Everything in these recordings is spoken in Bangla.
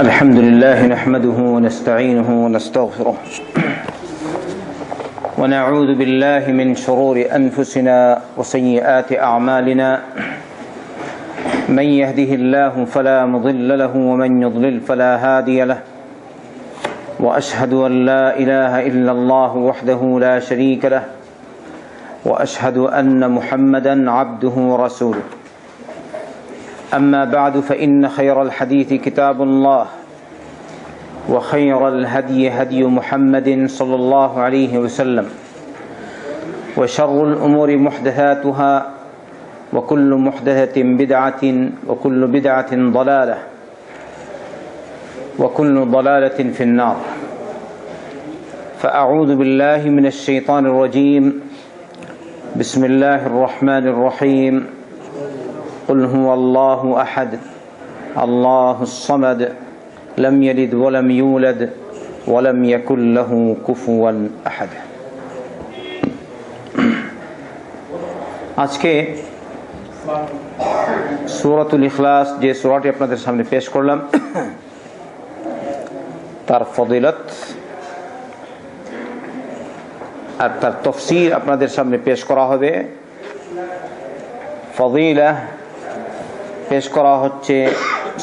الحمد لله نحمده ونستعينه ونستغفره ونعوذ بالله من شرور أنفسنا وسيئات أعمالنا من يهده الله فلا مضل له ومن يضلل فلا هادي له وأشهد أن لا إله إلا الله وحده لا شريك له وأشهد أن محمدا عبده ورسوله أما بعد فإن خير الحديث كتاب الله وخير الهدي هدي محمد صلى الله عليه وسلم وشر الأمور محدثاتها وكل محدثة بدعة وكل بدعة ضلالة وكل ضلالة في النار فأعوذ بالله من الشيطان الرجيم بسم الله الرحمن الرحيم قل هو الله أحد الله الصمد لم يلد ولم يولد ولم يكن له كفوا أحد আজকে সূরাতুল ইখলাস যে সূরাটি আপনাদের সামনে পেশ করলাম তার ফজিলত আর তার তাফসীর আপনাদের সামনে পেশ করা হবে। ফজিলা পেশ করা হচ্ছে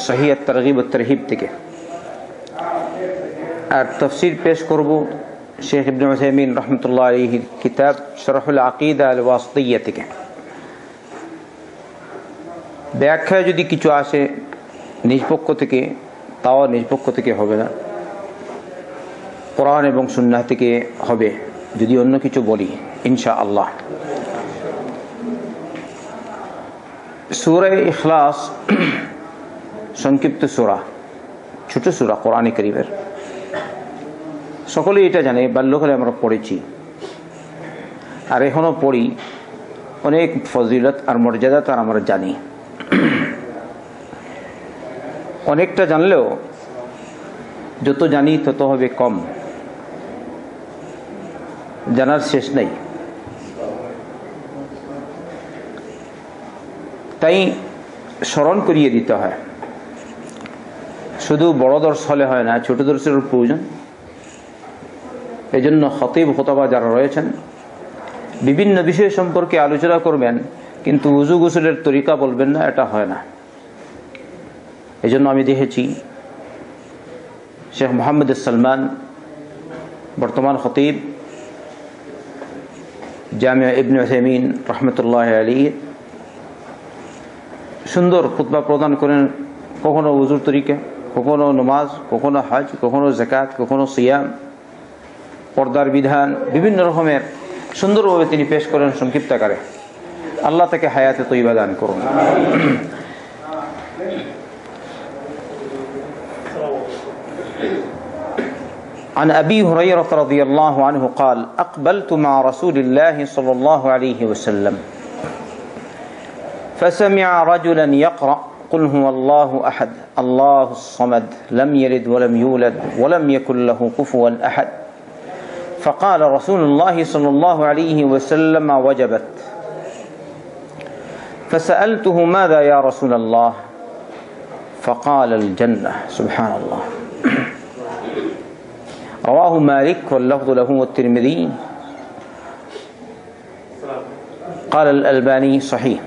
সহিহ তারগিব ও তারহিব থেকে, আর তাফসীর পেশ করব শেখ ইবনে উসাইমিন রাহমাতুল্লাহ আলাইহির কিতাব শরহুল আকীদা আল ওয়াসিতিয়্যা থেকে। ব্যাখ্যা যদি কিছু আসে নিজ পক্ষ থেকে, তাও নিজ পক্ষ থেকে হবে না, কোরআন এবং সুন্নাহ থেকে হবে যদি অন্য কিছু বলি ইনশাআল্লাহ। সূরা ইখলাস সংক্ষিপ্ত সূরা, ছোট সূরা কোরআনে কারীমের। সকলেই এটা জানে, বাল্যকালে আমরা পড়েছি আর এখনো পড়ি। অনেক ফজিলত আর মর্যাদা তার আমরা জানি। অনেকটা জানলেও যত জানি তত হবে কম, জানার শেষ নেই। তাই স্মরণ করিয়ে দিতে হয়। শুধু বড় দর্শ হলে হয় না, ছোট দর্শের প্রয়োজন। এই জন্য খতিব খুতবা যারা রয়েছেন বিভিন্ন বিষয় সম্পর্কে আলোচনা করবেন, কিন্তু উজু গোসলের তরিকা বলবেন না, এটা হয় না। এই জন্য আমি দেখেছি শেখ মোহাম্মদ সালমান, বর্তমান খতিব জামিয়া ইবনে উসাইমিন রহমতুল্লাহ আলাইহি, সুন্দর খুতবা প্রদান করেন। কখনো উজুর তরিকা, কখনো নামাজ, কখনো হজ, কখনো যাকাত, কখনো সিয়াম, পর্দার বিধান, বিভিন্ন রকমের সুন্দরভাবে তিনি পেশ করেন সংক্ষিপ্ত আকারে। আল্লাহ তাকে হায়াতে তয়্যিবা দান করুন। عن أبي هريرة رضي الله عنه قال أقبلت مع رسول الله صلى الله عليه وسلم فسمع رجلا يقرأ قل هو الله أحد الله الصمد لم يلد ولم يولد ولم يكن له كفوا أحد فقال رسول الله صلى الله عليه وسلم وجبت فسألته ماذا يا رسول الله فقال الجنة سبحان الله رواه مالك واللفظ له والترمذي قال الألباني صحيح।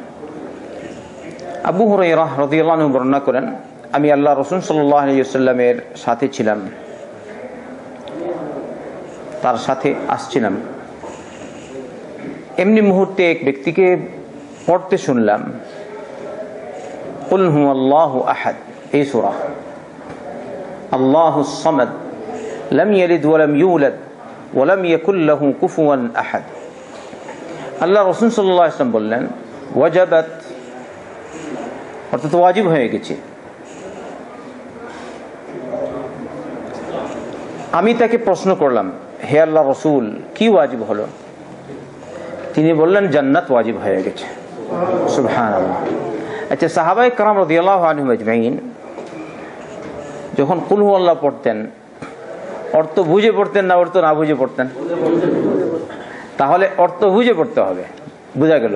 আবু হুরায়রা রাদিয়াল্লাহু আনহু বর্ণনা করেন, আমি আল্লাহ রাসূল সাল্লাল্লাহু আলাইহি ওয়াসাল্লামের সাথে ছিলাম, তার সাথে আসছিলাম। এমনি মুহূর্তে এক ব্যক্তিকে পড়তে শুনলাম কুল হুয়াল্লাহু আহাদ, এই সূরা। আল্লাহুস সামাদ লাম ইয়ালিদ ওয়া লাম ইউলাদ ওয়া লাম ইয়াকুল লাহু কুফুয়ান আহাদ। আল্লাহ রাসূল সাল্লাল্লাহু আলাইহি ওয়াসাল্লাম বললেন ওয়াজাবাত, অর্থাৎ ওয়াজিব হয়ে গেছে। আমি তাকে প্রশ্ন করলাম, হে আল্লাহ রাসূল, কি ওয়াজিব হলো? তিনি বললেন জান্নাত ওয়াজিব হয়ে গেছে। সুবহানাল্লাহ। আচ্ছা, সাহাবায়ে কেরাম রাদিয়াল্লাহু আনহুম আজমাইন যখন কুল হুয়াল্লাহ পড়তেন, অর্থ বুঝে পড়তেন না অর্থ না বুঝে পড়তেন? তাহলে অর্থ বুঝে পড়তে হবে, বোঝা গেল।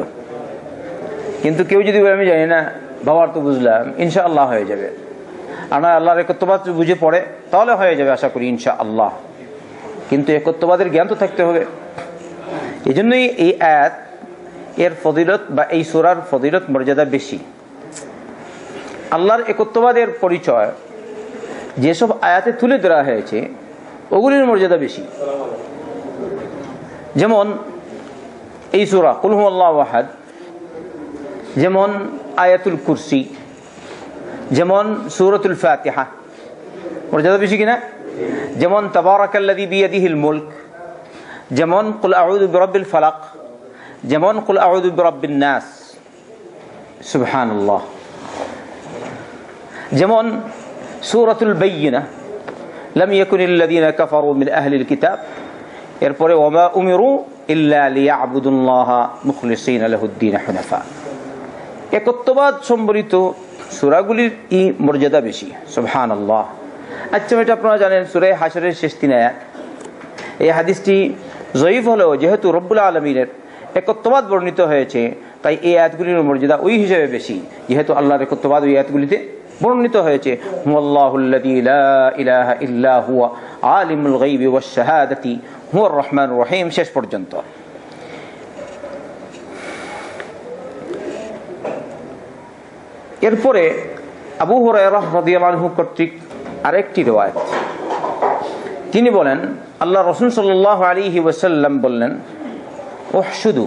কিন্তু কেউ যদি আমি জানি না, বাবার তো বুঝলাম, ইনশাআল্লাহ হয়ে যাবে। আর নয় আল্লাহর একত্ববাদ বুঝে পড়ে, তাহলে হয়ে যাবে আশা করি ইনশাআল্লাহ। কিন্তু একত্ববাদের জ্ঞান তো থাকতে হবে। এই জন্যই এই আয়াত এর ফজিলত বা এই সূরার ফজিলত মর্যাদা বেশি। আল্লাহর একত্ববাদের পরিচয় যেসব আয়াতে তুলে ধরা হয়েছে ওগুলির মর্যাদা বেশি। যেমন এই সূরা কুল হুয়াল্লাহু আহাদ, যেমন আয়াতুল কুরসি, যেমন সূরাতুল ফাতিহা, মর্যাদা বেশি কিনা? যেমন তাবারাকাল্লাযী বিয়াদিহিল মুলক, যেমন কুল আউযু বিরাব্বিল ফালাক, যেমন কুল আউযু বিরাব্বিন নাস, সুবহানাল্লাহ। যেমন সূরাতুল বাইয়িনা, লাম ইয়াকুনিল্লাযীনা কাফারু মিন আহলিল কিতাব, এরপরে ওয়ামা উমিরু ইল্লা লিয়াবুদুল্লাহা মুখলিসিনা লাহুদ্দীন হুনাফা। একত্ববাদ সম্বলিত সূরাগুলির এই মর্যাদা বেশি, সুবহানাল্লাহ। আচ্ছা, এটা আপনারা জানেন সূরা হাশরের শেষ 3 আয়াত। এই হাদিসটি জয়ীফ হলেও যেহেতু রব্বুল আলামিনের একত্ববাদ বর্ণিত হয়েছে, তাই এই আয়াতগুলির মর্যাদা ওই হিসেবে বেশি, যেহেতু আল্লাহর একত্ববাদ ওই আয়াতগুলিতে বর্ণিত হয়েছে। হুয়াল্লাহুল্লাযী লা ইলাহা ইল্লা হুয়া আলিমুল গায়বি ওয়াশ শাহাদাতি হুয়ার রহমানুর রহিম, শেষ পর্যন্ত। এরপরে আবু হুরায়রা রাদিয়াল্লাহু আনহু কর্তৃক আরেকটি riwayat, তিনি বলেন আল্লাহ রাসূল সাল্লাল্লাহু আলাইহি ওয়াসাল্লাম বললেন, উহশুদু,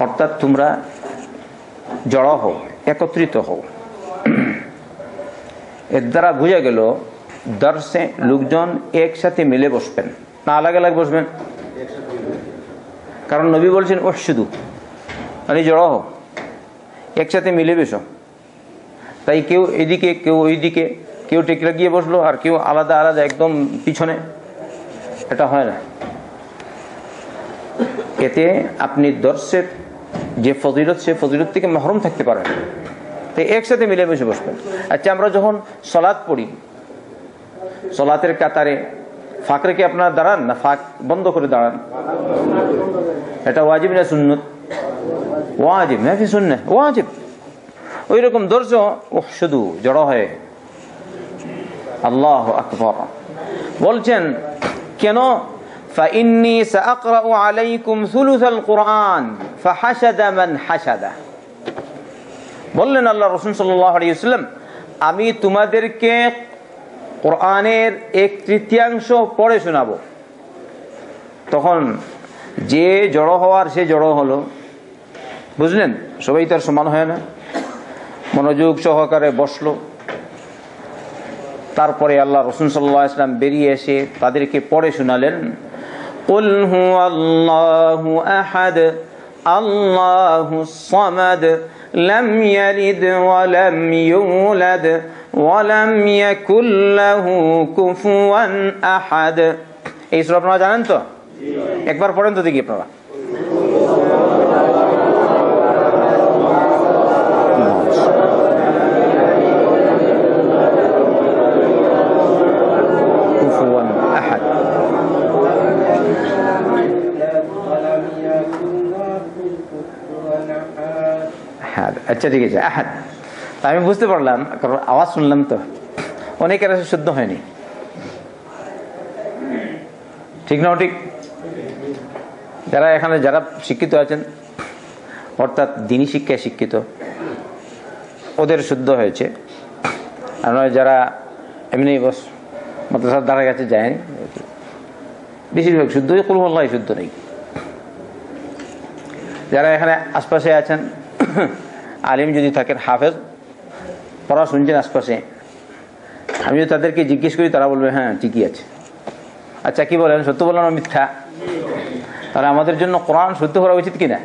অর্থাৎ তোমরা জড়ো হও, একত্রিত হও। এর দ্বারা বোঝা গেল দর্শে লোকজন একসাথে মিলে বসবেন না আলাদা আলাদা বসবেন? কারণ নবী বলছেন উহশুদু, মানে জড়ো হও, একসাথে মিলে বসো। তাই কেউ এদিকে কেউ ওইদিকে, কেউ টেকরা গিয়ে বসলো আর কেউ আলাদা আলাদা একদম পিছনে, এটা হয় না। এতে আপনি দর্শের যে ফজিলত, সে ফজিলত থেকে মাহরুম থাকতে পারেন। তাই একসাথে মিলেমিশে বসবেন। আচ্ছা, আমরা যখন সালাত পড়ি, সালাতের কাতারে ফাঁক রেখে আপনারা দাঁড়ান না ফাঁক বন্ধ করে দাঁড়ান? এটা ওয়াজিব না সুন্নত? ওয়াজিব, না কি সুন্নাহ? ওয়াজিব। ওই রকম দর্শ শুধু জড়ো হয়ে আল্লাহু আকবার বলছেন কেন? فإني سأقرأ عليكم ثلث القرآن فحشد من حشد। বললেন আল্লাহ রাসূল সাল্লাল্লাহু আলাইহি ওয়াসাল্লাম, আমি তোমাদেরকে কোরআনের 1/3 পড়ে শোনাবো। তখন যে জড়ো হওয়ার সে জড়ো হলো, বুঝলেন? সবাই তার সমান হয় না, মনোযোগ সহকারে বসলো। তারপরে আল্লাহ রাসূল সাল্লাল্লাহু আলাইহি ওয়াসাল্লাম বেরিয়ে এসে তাদেরকে পড়ে শোনালেন, কুল হুয়াল্লাহু আহাদ আল্লাহুস সামাদ লাম ইয়ালিদ ওয়া লাম ইউলাদ ওয়া লাম ইয়াকুল লাহু কুফুয়ান আহাদ। এই সূরা আপনারা জানেন তো? একবার পড়েন তো দেখি আপনারা। কুফুয়ান আহাদ। আচ্ছা, ঠিক আছে, আহাদ। আমি বুঝতে পারলাম, কারণ আওয়াজ শুনলাম তো, অনেকের আছে শুদ্ধ হয়নি। ঠিক না? ঠিক। যারা এখানে যারা শিক্ষিত আছেন, অর্থাৎ দ্বীনি শিক্ষায় শিক্ষিত, ওদের শুদ্ধ হয়েছে। আর যারা এমনি বস মাদ্রাসার দ্বারা কাছে যায়নি, বেশিরভাগ শুদ্ধ, কুল হুয়াল্লাহু শুদ্ধ নেই। যারা এখানে আশপাশে আছেন, আলিম যদি থাকেন, হাফেজ, পড়া শুনছেন আশপাশে, আমি যদি তাদেরকে জিজ্ঞেস করি তারা বলবে হ্যাঁ ঠিকই আছে। আচ্ছা, কি বলেন, সত্য বললাম না মিথ্যা? তাহলে আমাদের জন্য কোরআন শুদ্ধ করা উচিত কিনা?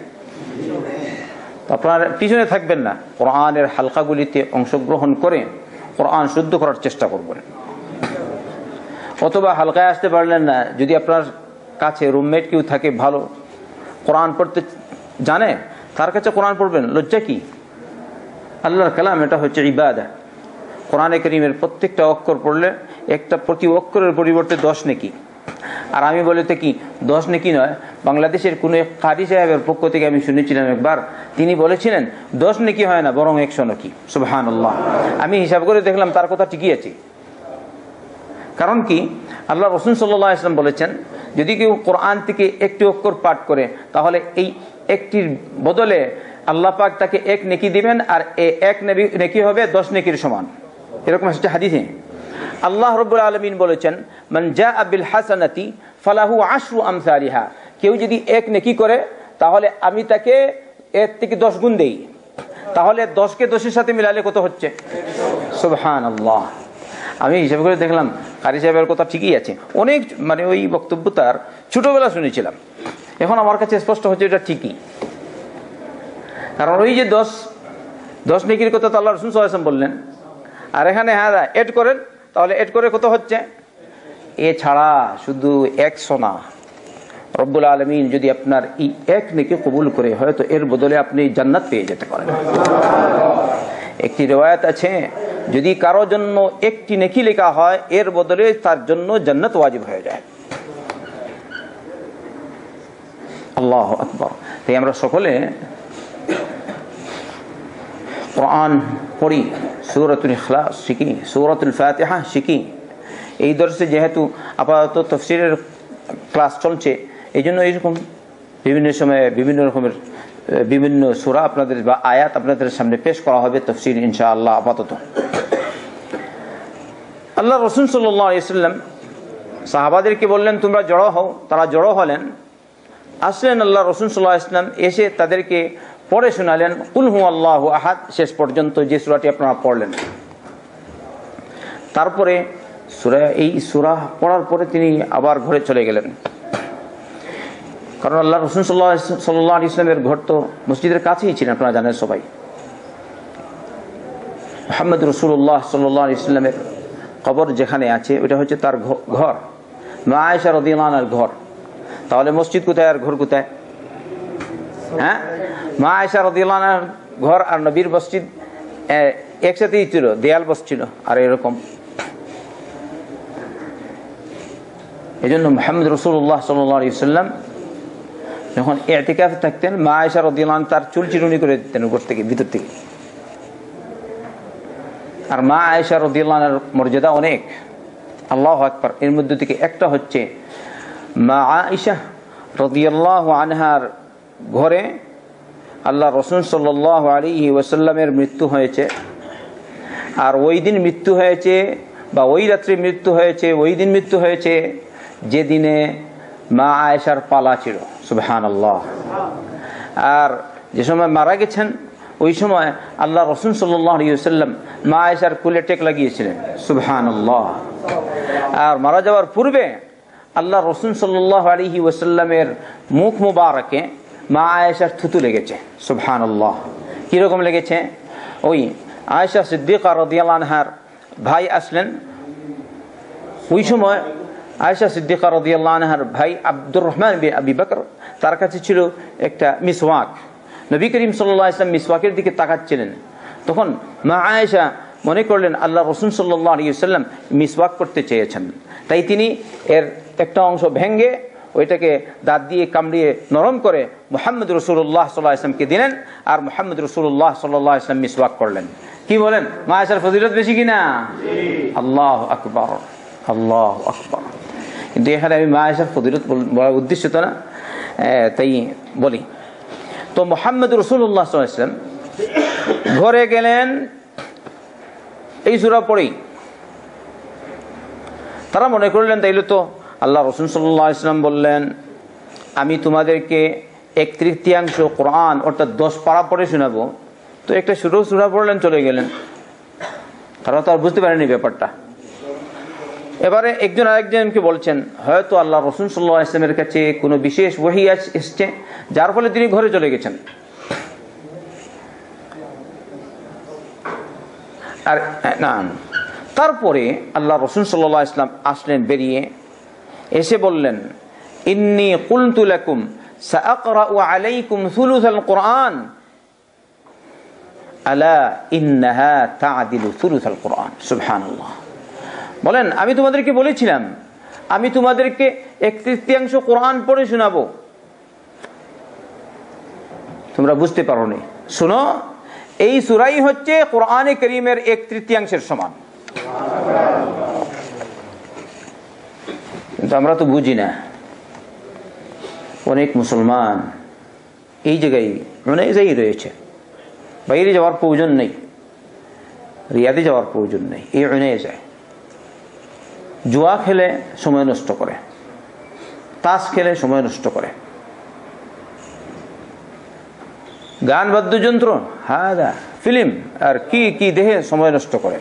আপনার পিছনে থাকবেন না, কোরআনের হালকাগুলিতে অংশগ্রহণ করে কোরআন শুদ্ধ করার চেষ্টা করবেন। অথবা হালকায় আসতে পারলেন না, যদি আপনার কাছে রুমমেট কেউ থাকে ভালো, কোরআন পড়তে জানে, তার কাছে কোরআন পড়বেন। লজ্জা কি? আল্লাহর কালাম, এটা হচ্ছে ইবাদত। কোরআনে কারীমের প্রত্যেকটা অক্ষর পড়লে একটা প্রতি অক্ষরের পরিবর্তে 10 নেকি। আর আমি বলি তো কি 10 নেকি নয়, বাংলাদেশের কোন এক কারি সাহেবের পক্ষ থেকে আমি শুনেছিলাম একবার, তিনি বলেছিলেন 10 নেকি হয় না, বরং 100 নেকি। সুবহানাল্লাহ। আমি হিসাব করে দেখলাম তার কথা ঠিকই আছে। কারণ কি, আল্লাহ রাসূল সাল্লাল্লাহু আলাইহি ওয়াসাল্লাম বলেছেন, যদি কেউ কোরআন থেকে একটি অক্ষর পাঠ করে, তাহলে এই একটির বদলে আল্লাহ পাক তাকে 1 নেকি দিবেন, আর এই 1 নেকি হবে 10 নেকির সমান। এরকম একটা হাদিসে আল্লাহ রাব্বুল আলামিন বলেছেন, মান জাআ বিল হাসানাতি ফালাহু আশরু আমসালিহা। কেউ যদি 1 নেকি করে, তাহলে আমি তাকে এর থেকে 10 গুণ দেই। তাহলে 10 কে 10 এর সাথে মিলালে কত হচ্ছে? সুবহানাল্লাহ। আমি হিসাব করে দেখলাম কারি সাহেবের কথা ঠিকই আছে। অনেক মানে ওই বক্তব্য তার ছোটবেলা শুনেছিলাম, এখন আমার কাছে স্পষ্ট হচ্ছে এটা ঠিকই। কারণ ওই যে 10 নেকির কথা তো আল্লাহ রাসূল সাল্লাল্লাহু আলাইহি ওয়াসাল্লাম বললেন, আর এখানে হ্যাঁ এড করেন, তাহলে এড করে কত হচ্ছে? এছাড়া শুধু 100 না, রব্বুল আলামিন যদি আপনার এই 1 নেকি কবুল করে, হয়তো এর বদলে আপনি জান্নাত পেয়ে যেতে পারেন। একটি রিওয়ায়াত আছে, যদি কারো জন্য 1টি নেকি লেখা হয়, এর বদলে তার জন্য জান্নাত ওয়াজিব হয়ে যায়। আল্লাহু আকবার। তাই আমরা সকলে কোরআন পড়ি, সূরাতুল ইখলাস শিখি, সূরাতুল ফাতিহা শিখি। এই দর্শে যেহেতু আপাতত তাফসীরের ক্লাস চলছে, এই জন্য এইরকম বিভিন্ন সময়ে বিভিন্ন রকমের বিভিন্ন সূরা আপনাদের বা আয়াত আপনাদের সামনে পেশ করা হবে, তাফসীর ইনশাআল্লাহ। আপাতত আল্লাহ রাসূল সাল্লাল্লাহু আলাইহি ওয়াসাল্লাম সাহাবাদেরকে বললেন, তোমরা জড়ো হও। তারা জড়ো হলেন, আসলেন। আল্লাহ রাসূল সাল্লাল্লাহু আলাইহি ওয়াসাল্লাম এসে তাদেরকে পড়ে শোনালেন কুল হুয়াল্লাহু আহাদ, শেষ পর্যন্ত যে সূরাটি আপনারা পড়লেন। তারপরে এই সূরা পড়ার পরে তিনি আবার ঘরে চলে গেলেন। কারণ আল্লাহ রাসূল সাল্লাল্লাহু আলাইহি ওয়াসাল্লামের ঘর তো মসজিদের কাছেই ছিলেন, আপনারা জানেন সবাই। মুহাম্মদ রাসূলুল্লাহ সাল্লাল্লাহু আলাইহি ওয়াসাল্লামের কবর যেখানে আছে, ওটা হচ্ছে তার ঘর, মা আয়েশা রাদিয়াল্লাহু আনহার ঘর। তাহলে মসজিদ কোথায় আর ঘর কোথায়? হ্যাঁ, মা আয়েশা রাদিয়াল্লাহু আনহার ঘর আর নবীর মসজিদ একসাথেই ছিল, দেয়াল বসছিল আর এরকম। এজন্য মুহাম্মদ রাসূলুল্লাহ সাল্লাল্লাহু আলাইহি ওয়াসাল্লাম যখন ইতিকাফে থাকতেন, মা আয়েশা রাদিয়াল্লাহু আনহা তার চুল চিরুনি করে দিতেন উপর থেকে, ভিতর থেকে। আর মা আয়েশা রাদিয়াল্লাহু আনহার মর্যাদা অনেক, আল্লাহু আকবার। এর মধ্যে থেকে একটা হচ্ছে, মা আয়েশা রাদিয়াল্লাহু আনহার ঘরে আল্লাহ রাসূল সাল্লাল্লাহু আলাইহি ওয়াসাল্লামের মৃত্যু হয়েছে। আর ওই দিন মৃত্যু হয়েছে, বা ওই রাত্রে মৃত্যু হয়েছে, ওই দিন মৃত্যু হয়েছে যেদিনে মা আয়েশার পালা ছিল। সুবহানাল্লাহ। আর যে সময় মারা গেছেন, ওই সময় আল্লাহ রাসূল সাল্লাল্লাহু আলাইহি ওয়াসাল্লাম মা আয়েশার কোলে টেক লাগিয়েছিলেন। সুবহানাল্লাহ। আর মারা যাওয়ার পূর্বে আল্লাহ রাসূল সাল্লাল্লাহু আলাইহি ওয়াসাল্লামের মুখ মুবারকে মা আয়েশার থুতু লেগেছে। সুবহানাল্লাহ। কিরকম লেগেছে? ওই আয়েশা সিদ্দিকা রাদিয়াল্লাহু আনহার ভাই আসলেন। ওই সময় আয়েশা সিদ্দিকা রাদিয়াল্লাহু আনহার ভাই আব্দুর রহমান বিন আবি বকর, তার কাছে ছিল একটা মিসওয়াক। নবী করিম সাল্লাল্লাহু আলাইহি ওয়াসাল্লাম মিসওয়াকের দিকে তাকাচ্ছিলেন। তখন মা আয়েশা মনে করলেন আল্লাহ রাসূল সাল্লাল্লাহু আলাইহি ওয়াসাল্লাম মিসওয়াক করতে চেয়েছেন, তাই তিনি এর একটা অংশ ভেঙে ওইটাকে দাঁত দিয়ে কামড়িয়ে নরম করে মুহাম্মদ রাসূলুল্লাহ সাল্লাল্লাহু আলাইহি ওয়াসাল্লামকে দিলেন। আর মুহাম্মদ রাসূলুল্লাহ সাল্লাল্লাহু আলাইহি ওয়াসাল্লাম মিসওয়াক করলেন। কি বলেন? মা আয়েশার ফজিলত বেশি কিনা? আল্লাহু আকবার, আল্লাহু আকবার। কিন্তু এখানে আমি মা আয়েশার ফজিলত বলার উদ্দেশ্য তো না, তাই বলি। তো মুহাম্মদ রাসূলুল্লাহ সাল্লাল্লাহু আলাইহি ওয়াসাল্লাম ঘরে গেলেন এই সূরা পড়েই। তারা মনে করলেন তাইলে তো আল্লাহ রাসূল সাল্লাল্লাহু আলাইহি ওয়াসাল্লাম বললেন, আমি তোমাদেরকে 1/3 কোরআন অর্থাৎ 10 পারা পড়ে শোনাবো। তো একটা সূরা পড়লেন, চলে গেলেন। তারা তো আর বুঝতে পারেনি ব্যাপারটা। এবারে একজন আরেকজনকে বলছেন, হয়তো আল্লাহ রাসূল সাল্লাল্লাহু আলাইহি ওয়াসাল্লামের কাছে কোনো বিশেষ ওহী এসেছে, যার ফলে তিনি ঘরে চলে গেছেন। আর না, তারপরে আল্লাহ রাসূল সাল্লাল্লাহু আলাইহি ওয়াসাল্লাম আসলেন, বেরিয়ে এসে বললেন, ইন্নী কুলতু লাকুম সাআকরাউ আলাইকুম সুলুসাল কুরআন আলা ইন্নাহা তা'দিলু সুলুসাল কুরআন। সুবহানাল্লাহ। বলেন, আমি তোমাদেরকে বলেছিলাম আমি তোমাদেরকে 1/3 কোরআন পড়ে শোনাবো। তোমরা বুঝতে পারো নি, শোনো, এই সূরাই হচ্ছে কোরআনে কারীমের 1/3 সমান। কিন্তু আমরা তো বুঝি না। অনেক মুসলমান এই জায়গায় রয়েছে, বাইরে যাওয়ার প্রয়োজন নেই, রিয়াদে যাওয়ার প্রয়োজন নেই, এই যায়। জুয়া খেলে সময় নষ্ট করে, তাস খেলে সময় নষ্ট করে, গান বাদ্যযন্ত্র, হাদা ফিল্ম আর কি কি দেখে সময় নষ্ট করে।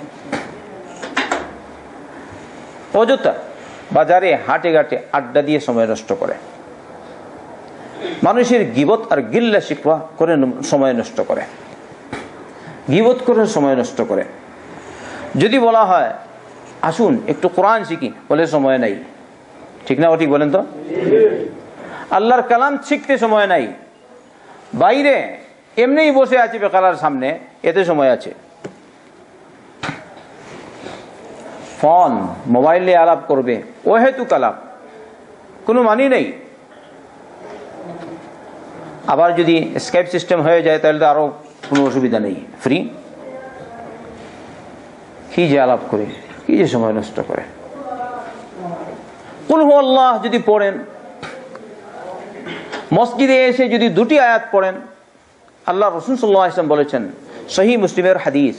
অযথা বাজারে হাটে ঘাটে আড্ডা দিয়ে সময় নষ্ট করে। মানুষের গীবত আর গিল্লা শিকওয়া করে সময় নষ্ট করে, গীবত করে সময় নষ্ট করে। যদি বলা হয় আসুন একটু কোরআন শিখি, বলে সময় নাই। ঠিক না ঠিক বলেন তো? আল্লাহর কালাম শিখতে সময় নাই, বাইরে এমনিই বসে আছে বেকালার সামনে, এতে সময় আছে। ফোন মোবাইলে আলাপ করবে, ও হেতুক আলাপ, কোনো মানি নেই। আবার যদি স্কাইপ সিস্টেম হয়ে যায় তাহলে তো আরো কোনো অসুবিধা নেই, ফ্রি। কি যে আলাপ করে, কি যে সময় নষ্ট করে। কুল হু আল্লাহ যদি পড়েন, মসজিদে এসে যদি 2টি আয়াত পড়েন, আল্লাহ রাসূল সাল্লাল্লাহু আলাইহি ওয়াসাল্লাম বলেছেন, সহিহ মুসলিমের হাদিস,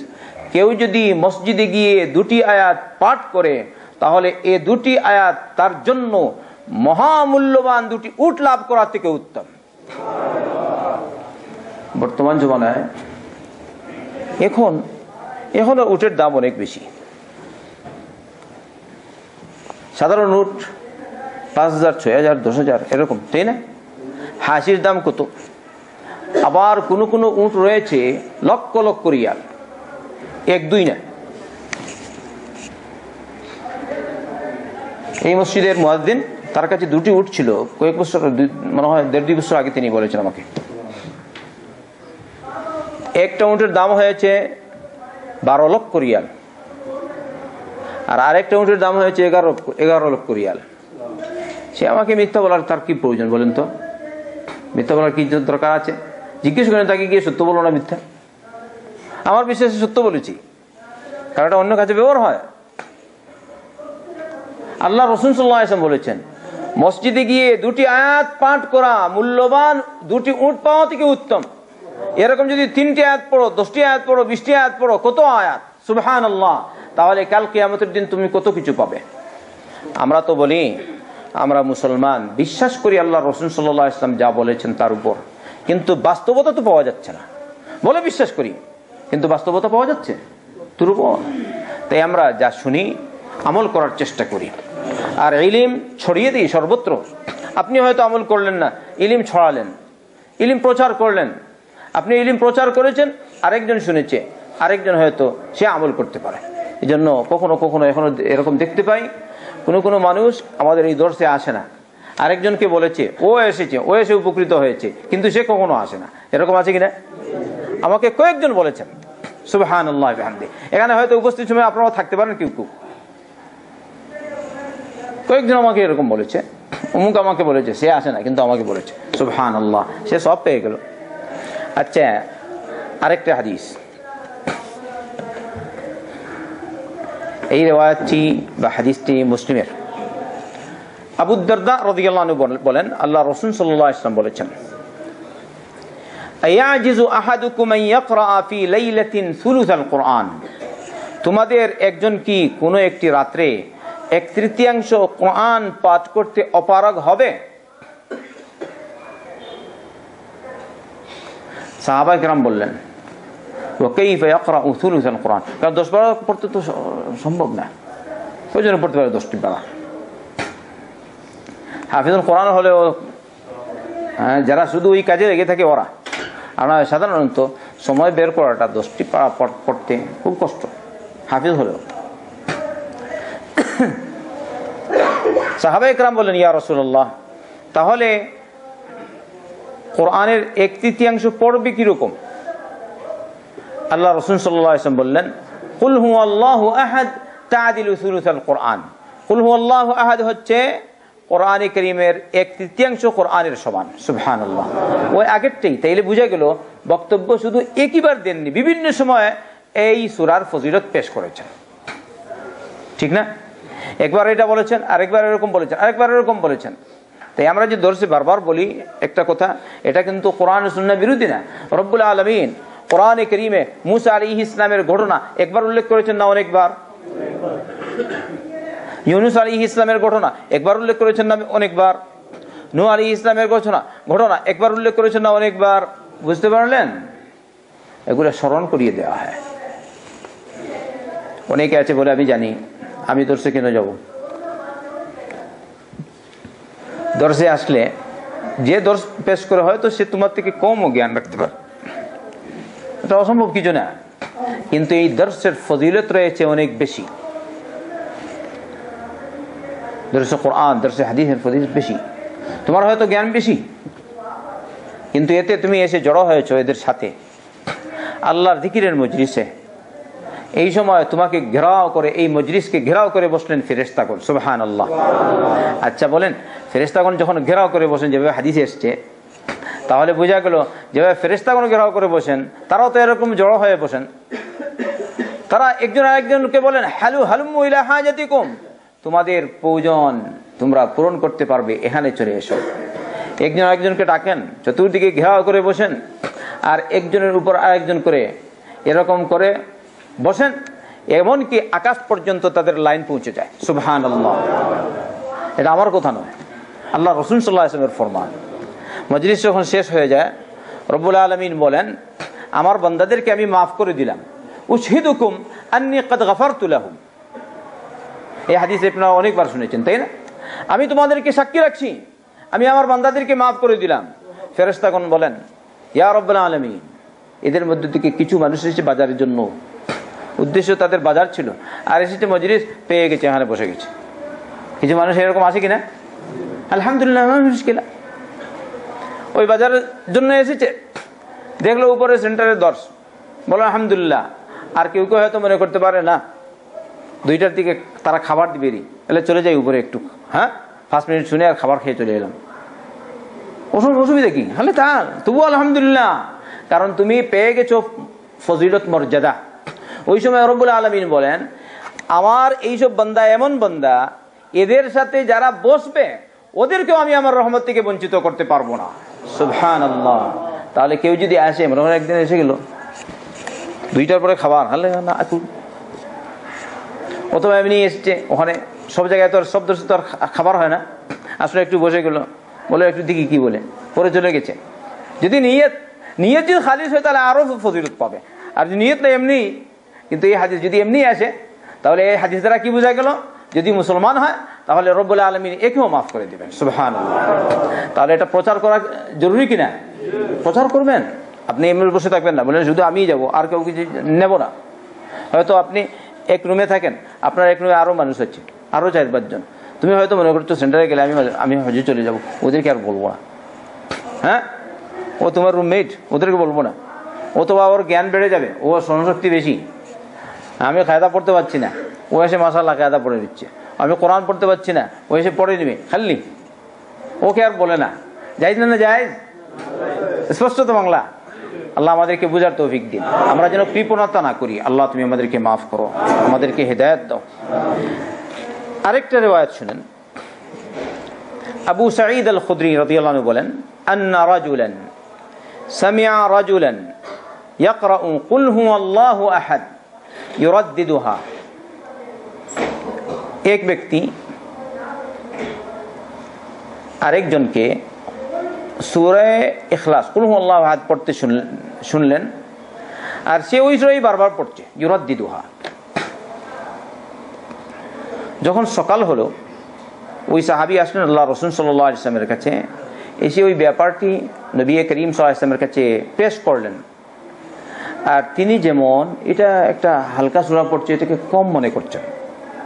কেউ যদি মসজিদে গিয়ে 2টি আয়াত পাঠ করে তাহলে এই 2টি আয়াত তার জন্য মহামূল্যবান 2টি উট লাভ করার থেকে উত্তম। বর্তমান জমানায় এখন উটের দাম অনেক বেশি। সাধারণ উট 5,000, 6,000, 10,000 এরকম, তাই না? হাসির দাম কত? আবার কোন কোন উট রয়েছে লক্ষ লক্ষ রিয়াল, 1-2 না। এই মসজিদের মুয়াজ্জিন, তার কাছে 2টি উট ছিল, কয়েক বছর, মনে হয় 1.5-2 বছর আগে তিনি বলেছেন আমাকে। একটা উটের দাম হয়েছে 12 লক্ষ রিয়াল, আর আরেকটা উটের দাম হয়েছে 11 লক্ষ রিয়াল। সে আমাকে মিথ্যা বলার তার কি প্রয়োজন বলেন তো? মিথ্যা বলার কি দরকার আছে? জিজ্ঞেস করেন তাকে, গিয়ে সত্য বলো না মিথ্যা? আমার বিশ্বাসে সত্য বলেছি, কারণ এটা অন্য কাছে ব্যবহার হয়। আল্লাহ রাসূল সাল্লাল্লাহু আলাইহি ওয়াসাল্লাম বলেছেন, মসজিদে গিয়ে 2টি আয়াত পাঠ করা মূল্যবান 2টি উট পাওয়া থেকে উত্তম। এরকম যদি 3টি আয়াত পড়ো, 10টি আয়াত পড়ো, 20টি আয়াত পড়ো, কত আয়াত, সুবহানাল্লাহ, তাহলে কাল কিয়ামতের দিন তুমি কত কিছু পাবে। আমরা তো বলি আমরা মুসলমান, বিশ্বাস করি আল্লাহ রাসূল সাল্লাল্লাহু আলাইহি ওয়াসাল্লাম যা বলেছেন তার উপর, কিন্তু বাস্তবতা তো পাওয়া যাচ্ছে না। বলে বিশ্বাস করি, কিন্তু বাস্তবতা পাওয়া যাচ্ছে দুর্বল। তাই আমরা যা শুনি আমল করার চেষ্টা করি, আর ইলম ছড়িয়ে দিই সর্বত্র। আপনি হয়তো আমল করলেন না, ইলম ছড়ালেন, ইলম প্রচার করলেন। আপনি ইলম প্রচার করেছেন, আরেকজন শুনেছে, আরেকজন হয়তো সে আমল করতে পারে। এই জন্য কখনো কখনো এখনো এরকম দেখতে পাই, কোনো মানুষ আমাদের এই দর্শে আসে না, আরেকজনকে বলেছে, ও এসেছে, ও এসে উপকৃত হয়েছে, কিন্তু সে কখনো আসে না। এরকম আছে কিনা? আমাকে কয়েকজন বলেছেন, সুবহানাল্লাহ বিহামদি। এখানে হয়তো উপস্থিত সময় আপনারাও থাকতে পারেন, কেউ কয়েকজন আমাকে এরকম বলেছে, অমুক আমাকে বলেছে, সে আসে না কিন্তু আমাকে বলেছে, সুবহানাল্লাহ, সে সব পেয়ে গেল। আচ্ছা, আরেকটা হাদিস, এই রিওয়ায়াতটি বা হাদিসটি মুসলিমের। আবু দারদা রাদিয়াল্লাহু আনহু বলেন, আল্লাহ রাসূল সাল্লাল্লাহু আলাইহি ওয়াসাল্লাম বলেছেন, আয়াজিজু আহাদুকুম আন ইয়াকরা ফি লাইলাতিন সুলুসাল কুরআন, তোমাদের একজন কি কোনো একটি রাতে 1/3 কোরআন পাঠ করতে অপারগ হবে? সাহাবায়ে কেরাম বললেন, ওয়া কাইফা ইয়াকরা সুলুসাল কুরআন, কারণ 10 পারা পড়তে তো সম্ভব না, ওই জন্য পড়তে পারে 10টি পারা। হাফিজুল কোরআন হলেও যারা শুধু ওই কাজে লেগে থাকে ওরা, আর সাধারণত সময় বের করাটা 10টি পারা পড়তে খুব কষ্ট, হাফিজ হলেও। সাহাবায়ে কেরাম বলেন, ইয়া রাসূলুল্লাহ, তাহলে কোরআনের 1/3 পড়বে কিরকম? আল্লাহ রাসূল সাল্লাল্লাহু আলাইহি ওয়াসাল্লাম বললেন, কুল হুয়াল্লাহু আহাদ তা'দিলু সুলুসাল কোরআন, কুল হুয়াল্লাহু আহাদ হচ্ছে কোরআনে কারীমের 1/3 কোরআনের সমান। সুবহানাল্লাহ। ওই আগেরটাই তাইলে বুঝা গেল বক্তব্য শুধু একইবার দেননি, বিভিন্ন সময় এই সূরার ফজিলত পেশ করেছেন, ঠিক না? একবার এটা বলেছেন, আরেকবার এরকম বলেছেন, আরেকবার এরকম বলেছেন। তাই আমরা যে দর্শে বারবার বলি একটা কথা, এটা কিন্তু কোরআন ও সুন্নাহ বিরোধী না। রব্বুল আলামিন কোরআনে কারীমে মুসা আলাইহিস সালামের ঘটনা একবার উল্লেখ করেছেন না অনেকবার? ইউনুস আলাইহিস সালামের ঘটনা একবার উল্লেখ করেছেন না অনেকবার? নূহ আলাইহিস সালামের ঘটনা একবার উল্লেখ করেছেন না অনেকবার? বুঝতে পারলেন? এগুলো স্মরণ করিয়ে দেওয়া হয়। অনেকে আছে বলে আমি জানি, আমি দর্শে কেন যাব? দর্শে আসলে যে দর্শ পেশ করে হয়তো সে তোমার থেকে কমও জ্ঞান রাখতে পারে, এটা অসম্ভব কিছু না, কিন্তু এই দর্শের ফজিলত রয়েছে অনেক বেশি। দর্শে কোরআন, দর্শে হাদিসের ফজিলত বেশি। তোমার হয়তো জ্ঞান বেশি, কিন্তু এতে তুমি এসে জড়ো হয়েছো এদের সাথে আল্লাহর জিকিরের মজলিসে। এই সময় তোমাকে ঘেরাও করে, এই মজলিসকে ঘেরাও করে বসলেন ফেরেশতাগণ। সুবহানাল্লাহ। আচ্ছা বলেন, ফেরেশতাগণ যখন ঘেরাও করে বসেন, যেভাবে হাদিসে এসছে, তাহলে বোঝা গেল যেভাবে ফেরেশতাগণ ঘেরাও করে বসেন, তারাও তো এরকম জড়ো হয়ে বসেন। তারা একজন আরেকজনকে বলেন, হালু হালুমু ইলা হাজাতিকুম, তোমাদের প্রয়োজন তোমরা পূরণ করতে পারবে, এখানে চলে এসো। একজন আরেকজনকে ডাকেন, চতুর্দিকে ঘেরাও করে বসেন, আর একজনের উপর আরেকজন করে এরকম করে বসেন, এমনকি আকাশ পর্যন্ত তাদের লাইন পৌঁছে যায়। সুবহানাল্লাহ। এটা আমার কথা নয়, আল্লাহ রাসূল সাল্লাল্লাহু আলাইহি ওয়াসাল্লামের ফরমান। মজলিস যখন শেষ হয়ে যায়, রব্বুল আলামিন বলেন, আমার বান্দাদেরকে আমি মাফ করে দিলাম। উশহিদুকুম আন্নী ক্বাদ গাফারতু লাহুম। এই হাদিস আপনারা অনেকবার শুনেছেন, তাই না? আমি তোমাদেরকে সাক্ষী রাখছি, আমি আমার বান্দাদেরকে মাফ করে দিলাম। ফেরেশতাগণ বলেন, ইয়া রাব্বুল আলামিন, এদের মধ্যে থেকে কিছু মানুষ এসেছে বাজারের জন্য, উদ্দেশ্য তাদের বাজার ছিল, আর এসেছে মজলিস পেয়ে গেছে, এখানে বসে গেছে। কিছু মানুষ এরকম আছে কিনা? আলহামদুলিল্লাহ, মুশকিল। ওই বাজারের জন্য এসেছে, দেখলো উপরে সেন্টারের দর্শ, বলো আলহামদুলিল্লাহ। আর কেউ কেউ হয়তো মনে করতে পারে না 2টার দিকে তারা খাবার দিবে, তাহলে চলে যাই উপরে একটু, হ্যাঁ 5 মিনিট শুনে আর খাবার খেয়ে চলে এলাম। অসুবিধা কি? হলে তার তবু আলহামদুলিল্লাহ, কারণ তুমি পেয়ে গেছো ফজিলত মর্যাদা। ওই সময় রব্বুল আলামিন বলেন, আমার এইসব বান্দা এমন বান্দা, এদের সাথে যারা বসবে ওদেরকেও আমি আমার রহমত থেকে বঞ্চিত করতে পারবো না। সুবহানাল্লাহ। তাহলে কেউ যদি আসে, মনে হয় একদিন এসে গেল 2টার পরে খাবার, হলে না অথবা এমনি এসছে, ওখানে সব জায়গায় তো সব দর্শে তো আর খাবার হয় না, আসলে একটু বসে গেল, বলে একটু দেখি কি বলে, পরে চলে গেছে। যদি নিয়ত যদি খালিস হয় তাহলে আরো ফজিলত পাবে, আর যদি নিয়ত না এমনি। কিন্তু এই হাদিস যদি এমনি আসে, তাহলে এই হাদিস দ্বারা কি বোঝা গেল? যদি মুসলমান হয় তাহলে রব্বুল আলামিন একেও মাফ করে দিবেন। সুবহানাল্লাহ। তাহলে এটা প্রচার করা জরুরি কিনা? প্রচার করবেন। আপনি এমনি বসে থাকবেন না, বলেন শুধু আমিই যাব, আর কেউ কিছু নেব না। হয়তো আপনি এক রুমে থাকেন, আপনার এক রুমে আরো মানুষ আছে, আরো 4-5 জন। তুমি হয়তো মনে করছো সেন্টারে গেলে আমি হজে চলে যাব, ওদেরকে আর বলবো না, হ্যাঁ ও তোমার রুমমেট, ওদেরকে বলবো না। অথবা ওর জ্ঞান বেড়ে যাবে, ও স্মরণশক্তি বেশি, আমি কায়দা পড়তে পারছি না, ও এসে মাশাআল্লাহ কায়দা পড়ে দিচ্ছে। আমি কোরআন পড়তে পারছি না, ও এসে পড়ে নিবে খালি, ওকে আর বলে না। জায়েজ না জায়েজ? স্পষ্ট তো বাংলা? আল্লাহ আমাদেরকে বুঝার তৌফিক দিন, আমরা যেন কৃপণতা না করি। আল্লাহ তুমি আমাদেরকে মাফ করো, আমাদেরকে হেদায়েত দাও। আরেকটা রিওয়ায়াত শুনেন, আবু সাঈদ আল খুদরি রাদিয়াল্লাহু আনহু বলেন, আন্না রাজুলান সামিআ রাজুলান ইয়াকরাউ কুল হুয়াল্লাহু আহাদ ইউরাদ্দিদুহা। এক ব্যক্তি আরেকজনকে সূরা ইখলাস কুল হুয়াল্লাহু আহাদ পড়তে শুনলেন, আর সে ওই সূরাই বারবার পড়ছে, ইউরাদ্দিদুহা। যখন সকাল হলো, ওই সাহাবী আসলেন আল্লাহ রাসূল সাল্লাল্লাহু আলাইহি ওয়াসাল্লামের কাছে, এসে ওই ব্যাপারটি নবী করিম সাল্লাল্লাহু আলাইহি ওয়াসাল্লামের কাছে পেশ করলেন। আর তিনি যেমন এটা একটা হালকা সূরা পড়ছে, এটাকে কম মনে করছেন,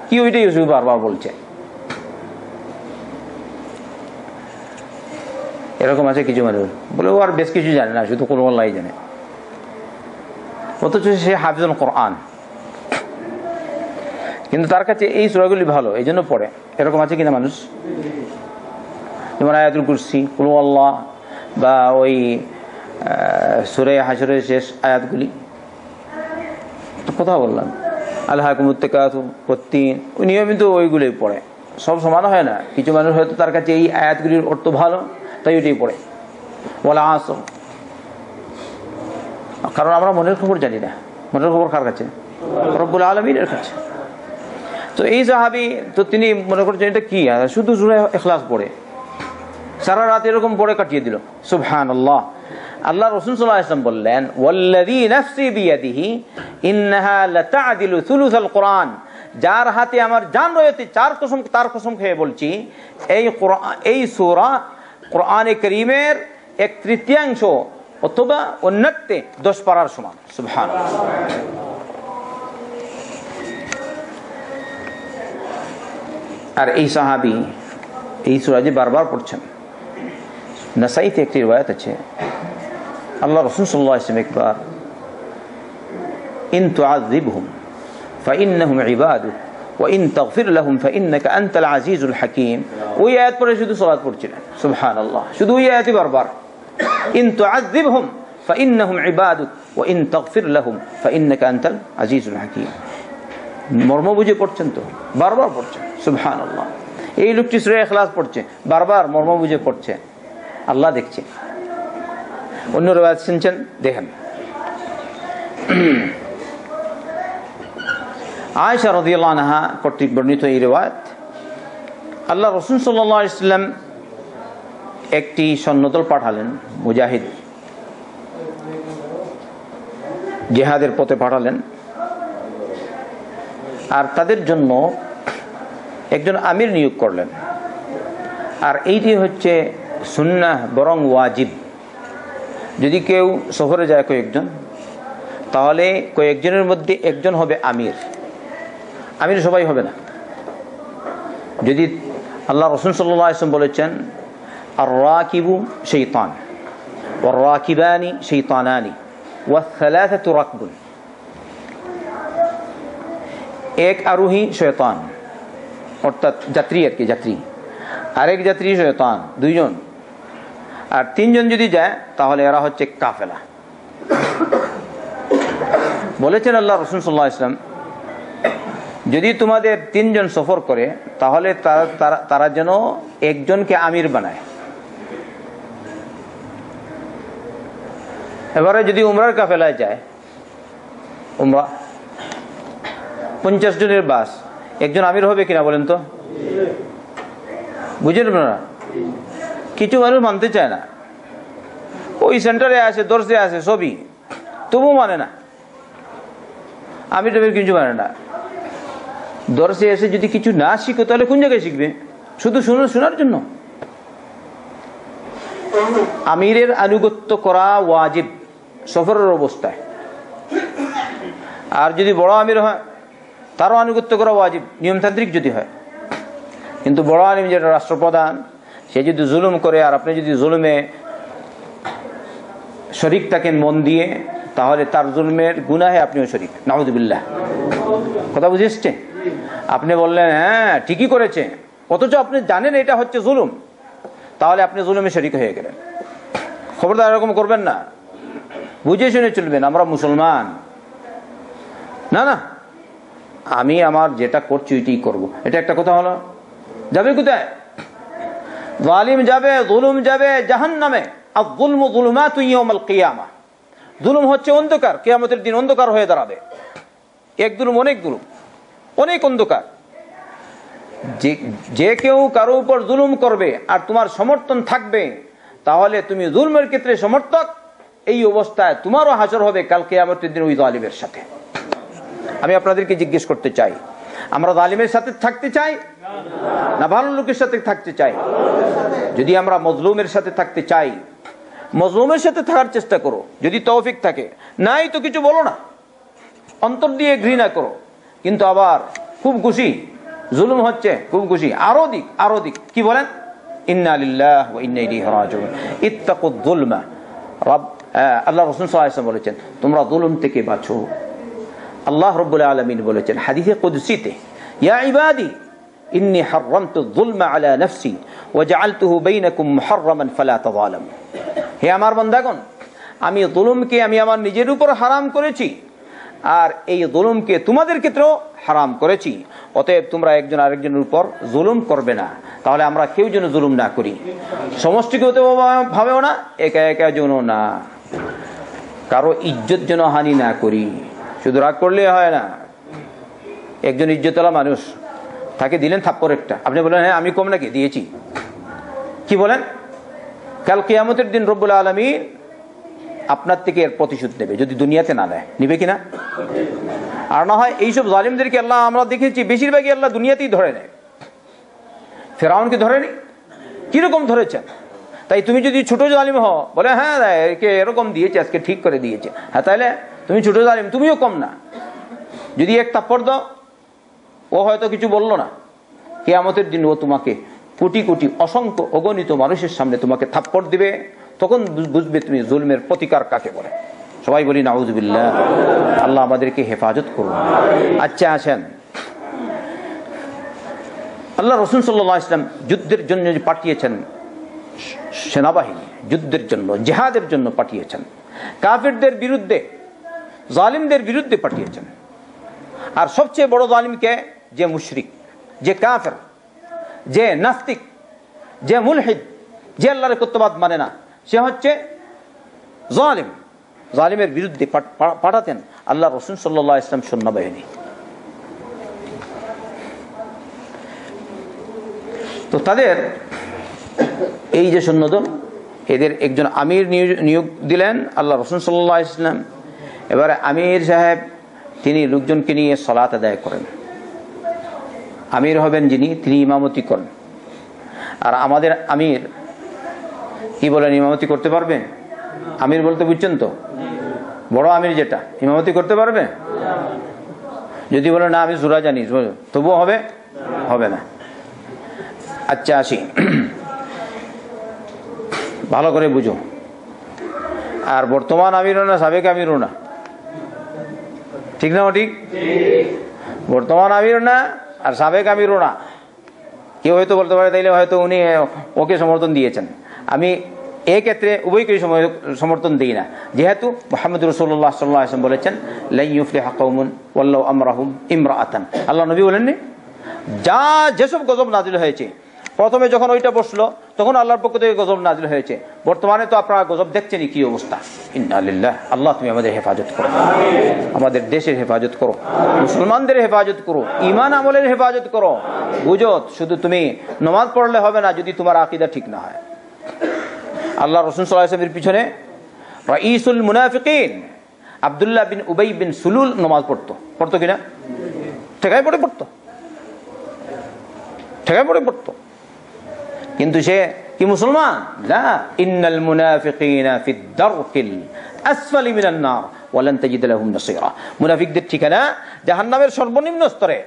কি ওইটাই শুধু বারবার বলছে। এরকম আছে কিছু মানুষ, বলে ও আর বেশ কিছু জানে না, শুধু কুল হুয়াল্লাহই জানে, অথচ সে হাফিজুল কোরআন। কিন্তু তার কাছে এই সূরাগুলি ভালো, এই জন্য পড়ে। এরকম আছে কিনা মানুষ? যেমন আয়াতুল কুরসি, কুল আল্লাহ, বা ওই সূরা হাশরের শেষ আয়াতগুলি। কথা বললাম আল্লাহকুমুত তাকাসুর ওয়াত-তিন, নিয়মিত ওইগুলোই পড়ে। সব সমান হয় না, কিছু মানুষ হয়তো তার কাছে এই আয়াতগুলির অর্থ ভালো, তাই ওইটাই পড়ে। ওয়াল আসর, কারণ আমরা মনের খবর জানি না। মনের খবর কার কাছে? রব্বুল আলামিনের কাছে। তো এই সাহাবী, তো তিনি মনে করছেন এটা কি, শুধু সূরা ইখলাস পড়ে সারা রাত এরকম পড়ে কাটিয়ে দিল। সুবহানাল্লাহ। আল্লাহ রাসূল সাল্লাল্লাহু আলাইহি ওয়াসাল্লাম বললেন, ওয়াল্লাযী নাফসি বিয়াদিহি ইন্নাহা লাতা'দিলু সুলুসাল কুরআন, যার হাতে আমার জান রয়েছে, তার কসম খেয়ে বলছি, এই সূরা কোরআনে কারীমের 1/3 অথবা অন্যতে 10 পারার সমান। সুবহানাল্লাহ। আর এই সাহাবী এই সূরা যে বারবার পড়ছেন, নাসাইতে একটি riwayat আছে, আল্লাহ রাসূল সাল্লাল্লাহু আলাইহি ওয়াসাল্লাম একবার ইন তুআযিবহুম ফাইন্নাহুম ইবাদুক ওয়া ইন তাগফির লাহুম ফাইন্নাকা আনতাল আজিজুল হাকীম, ওই আয়াত পড়ে শুধু সালাত পড়ছিলেন। সুবহানাল্লাহ। শুধু ওই আয়াতই বারবার, ইন তুআযিবহুম ফাইন্নাহুম ইবাদুক ওয়া ইন তাগফির লাহুম ফাইন্নাকা আনতাল আজিজুল হাকীম। মর্ম বুঝে পড়ছেন তো, বারবার পড়ছেন। সুবহানাল্লাহ। এই লোকটি সূরা ইখলাস পড়ছে, বারবার মর্ম বুঝে পড়ছে, আল্লাহ দেখছে। অন্য রিওয়ায়াত শুনছেন, দেখেন। আয়েশা রাদিয়াল্লাহু আনহা কর্তৃক বর্ণিত এই রিওয়ায়াত, আল্লাহ রাসূল সাল্লাল্লাহু আলাইহি ওয়াসাল্লাম একটি সৈন্যদল পাঠালেন, মুজাহিদ জিহাদের পথে পাঠালেন। আর তাদের জন্য একজন আমির নিয়োগ করলেন। আর এইটি হচ্ছে সুন্নাহ বরং ওয়াজিব। যদি কেউ সফরে যায় কয়েকজন, তাহলে কয়েকজনের মধ্যে একজন হবে আমির। আমির সবাই হবে না। যদি আল্লাহ রাসূল সাল্লাল্লাহু আলাইহি ওয়াসাল্লাম বলেছেন, আর রাকিবু শাইতান ওয়ার রাকিবানি শাইতানানি ওয়াস সালাসাতু রাকবুন, এক আরোহী শয়তান, অর্থাৎ যাত্রী আর কি, যাত্রী, আরেক যাত্রী শয়তান, দুইজন। আর 3 জন যদি যায় তাহলে এরা হচ্ছে কাফেলা। বলেছেন আল্লাহ রাসূল সাল্লাল্লাহু আলাইহি ওয়াসাল্লাম, যদি তোমাদের 3 জন সফর করে তাহলে তারা যেন একজনকে আমির বানায়। এবারে যদি উমরার কাফেলায় যায়, উমরা 50 জনের বাস, একজন আমির হবে কিনা বলেন তো? বুঝলেন না? কিছু মানুষ মানতে চায় না, ওই সেন্টারে আছে, দর্শে আছে, সবই, তবু মানে না, আমির টামির কিছু মানে না। দর্শে এসে যদি কিছু না শিখো তাহলে কোন জায়গায় শিখবে? শুধু শোনার জন্য। আমিরের আনুগত্য করা ওয়াজিব সফরের অবস্থায়। আর যদি বড় আমির হয় তারও আনুগত্য করা ওয়াজিব, নিয়মতান্ত্রিক যদি হয়। কিন্তু বড় আলিম যেটা রাষ্ট্রপ্রধান, সে যদি জুলুম করে আর আপনি যদি জুলুমে শরিক থাকেন মন দিয়ে, তাহলে তার জুলুমের গুনাহে আপনিও শরিক। নাউযুবিল্লাহ। কথা বুঝে এসছে? আপনি বললেন হ্যাঁ ঠিকই করেছে, অথচ আপনি জানেন এটা হচ্ছে জুলুম, তাহলে আপনি জুলুমে শরিক হয়ে গেলেন। খবরদার এরকম করবেন না, বুঝে শুনে চলবেন। আমরা মুসলমান, না না আমি আমার যেটা করছি ওইটাই করবো, এটা একটা কথা হলো। যাবে কোথায়? জালিম যাবে, জুলুম যাবে জাহান্নামে। আয-যুলমু যুলুমাতু ইয়াউমাল কিয়ামা, জুলুম হচ্ছে অন্ধকার, কিয়ামতের দিন অন্ধকার হয়ে দাঁড়াবে। এক জুলুম অনেক জুলুম, অনেক অন্ধকার। যে কেউ কারো উপর জুলুম করবে আর তোমার সমর্থন থাকবে, তাহলে তুমি জুলমের ক্ষেত্রে সমর্থক। এই অবস্থায় তোমারও হাসর হবে কাল কিয়ামতের দিন ওই জালিমের সাথে। আমি আপনাদেরকে জিজ্ঞেস করতে চাই, আমরা জালিমের সাথে থাকতে চাই না ভালো লোকের সাথে থাকতে চাই? যদি আমরা মজলুমের সাথে থাকতে চাই, মজলুমের সাথে থাকার চেষ্টা করো, যদি তৌফিক থাকে। নাই তো কিছু বলো না, অন্তর দিয়ে ঘৃণা করো, কিন্তু আবার খুব খুশি, জুলুম হচ্ছে খুব খুশি, আরো দিক। কি বলেন? ইন্না লিল্লাহি ওয়া ইন্না ইলাইহি রাজিউন, ইত্তাকুয যুলমা। আল্লাহ রাসূল সাল্লাল্লাহু আলাইহি ওয়াসাল্লাম বলেছেন, তোমরা জুলুম থেকে বাঁচো। আল্লাহ রাব্বুল আলামিন বলেছেন হাদিসে কুদসিতে, ইয়া ইবাদি ইন্নী হাররামতু যুলমা আলা নাফসি ওয়া জাআলতুহু বাইনাকুম মুহাররামান ফালা তাযালামু। হে আমার বান্দাগণ, আমি যুলুমকে আমি আমার নিজের উপর হারাম করেছি, আর এই যুলুমকে তোমাদের ক্ষেত্রেও হারাম করেছি। অতএব তোমরা একজন আরেকজনের উপর জুলুম করবে না। তাহলে আমরা কেউ যেন জুলুম না করি, সমষ্টিগত ভাবেও না, একা একা যেন না, কারো ইজ্জত যেন হানি না করি। শুধু রাগ করলে হয় না। একজন ইজ্জতওয়ালা মানুষ, তাকে দিলেন থাপ্পড় একটা, আপনি বলেন হ্যাঁ আমি কম নাকি দিয়েছি, কি বলেন? কাল কিয়ামতের দিন রব্বুল আলামিন আপনার থেকে এর প্রতিশোধ নেবে, যদি দুনিয়াতে না নেয়। নিবে কিনা? আর না হয় এইসব জালিমদেরকে আল্লাহ আমরা দেখেছি বেশিরভাগই আল্লাহ দুনিয়াতেই ধরে নেয়। ফেরাউনকে ধরেনি? কিরকম ধরেছেন? তাই তুমি যদি ছোট জালিম হও, বলে হ্যাঁ একে এরকম দিয়েছে, আজকে ঠিক করে দিয়েছে, হ্যাঁ তাহলে তুমি ছোট জালিম, তুমিও কম না। যদি এক থাপ্পড় দাও, ও হয়তো কিছু বললো না, কিয়ামতের দিন ও তোমাকে কোটি কোটি অসংখ্য অগণিত মানুষের সামনে তোমাকে থাপ্পড় দিবে, তখন বুঝবে তুমি জুলমের প্রতিকার কাকে বলে। সবাই বলি নাউযুবিল্লাহ। আল্লাহ আমাদেরকে হেফাজত করুন। আচ্ছা আসেন, আল্লাহ রাসূল সাল্লাল্লাহু আলাইহি ওয়াসাল্লাম যুদ্ধের জন্য পাঠিয়েছেন সেনাবাহিনী, যুদ্ধের জন্য, জিহাদের জন্য পাঠিয়েছেন, কাফিরদের বিরুদ্ধে, জালিমদের বিরুদ্ধে পাঠিয়েছেন। আর সবচেয়ে বড় জালিমকে, যে মুশরিক, যে কাফের, যে নাস্তিক, যে মুলহিদ, যে আল্লাহর একত্ববাদ মানে না, সে হচ্ছে জালিম। জালিমের বিরুদ্ধে পাঠাতেন আল্লাহ রাসূল সাল্লাল্লাহু আলাইহি ওয়াসাল্লাম সৈন্যবাহিনী। তো তাদের এই যে সৈন্যদল, এদের একজন আমির নিয়োগ দিলেন আল্লাহ রাসূল সাল্লাল্লাহু আলাইহি ওয়াসাল্লাম। এবারে আমির সাহেব তিনি লোকজনকে নিয়ে সালাত আদায় করেন। আমির হবেন যিনি, তিনি ইমামতি করেন। আর আমাদের আমির কি বলেন, ইমামতি করতে পারবে? আমির বলতে বুঝছেন তো, বড় আমির যেটা, ইমামতি করতে পারবে? যদি বলে না আমি সূরা জানি, তবুও হবে? হবে না। আচ্ছা আসি, ভালো করে বুঝো। আর বর্তমান আমিরও না, সাবেক আমিরও না, ঠিক না? ঠিক, বর্তমান আমির না আর সাবেক আমিরও না। কেউ হয়তো বলতে পারে তাইলে হয়তো উনি ওকে সমর্থন দিয়েছেন। আমি এক্ষেত্রে উভয়কেই সমর্থন দিই না, যেহেতু মুহাম্মদ রাসূলুল্লাহ সাল্লাল্লাহু আলাইহি ওয়াসাল্লাম বলেছেন লা ইউফলিহু কওমুন ওয়াল্লাহু আমরাহুম ইমরাআতান। আল্লাহ নবী বলেননি, যেসব গজব নাজিল হয়েছে, প্রথমে যখন ওইটা বসলো তখন আল্লাহর পক্ষ থেকে গজব নাজিল হয়েছে। বর্তমানে তো আপনারা গজব দেখছেনই কি অবস্থা। ইন্না লিল্লাহ। আল্লাহ তুমি আমাদের হেফাজত করো, আমাদের দেশের হেফাজত করো, মুসলমানদের হেফাজত করো, ঈমান আমলের হেফাজত করো। বুঝো, শুধু তুমি নামাজ পড়লে হবে না যদি তোমার আকীদা ঠিক না হয়। আল্লাহ রাসূল সাল্লাল্লাহু আলাইহি ওয়াসাল্লামের পিছনে রাইসুল মুনাফিকিন আব্দুল্লাহ বিন উবাই বিন সুলুল নামাজ পড়তো কিনা? ঠেকায় পড়ে পড়তো, ঠেকায় পড়ে পড়তো। কিন্তু সে কি মুসলমান? লা, ইন্নাল মুনাফিকিনা ফিদ দারকিল আসফালি মিনান নার ওয়া লান তাজিদ লাহুম নাসীরা। মুনাফিকদের ঠিকানা জাহান্নামের সর্বনিম্ন স্তরে।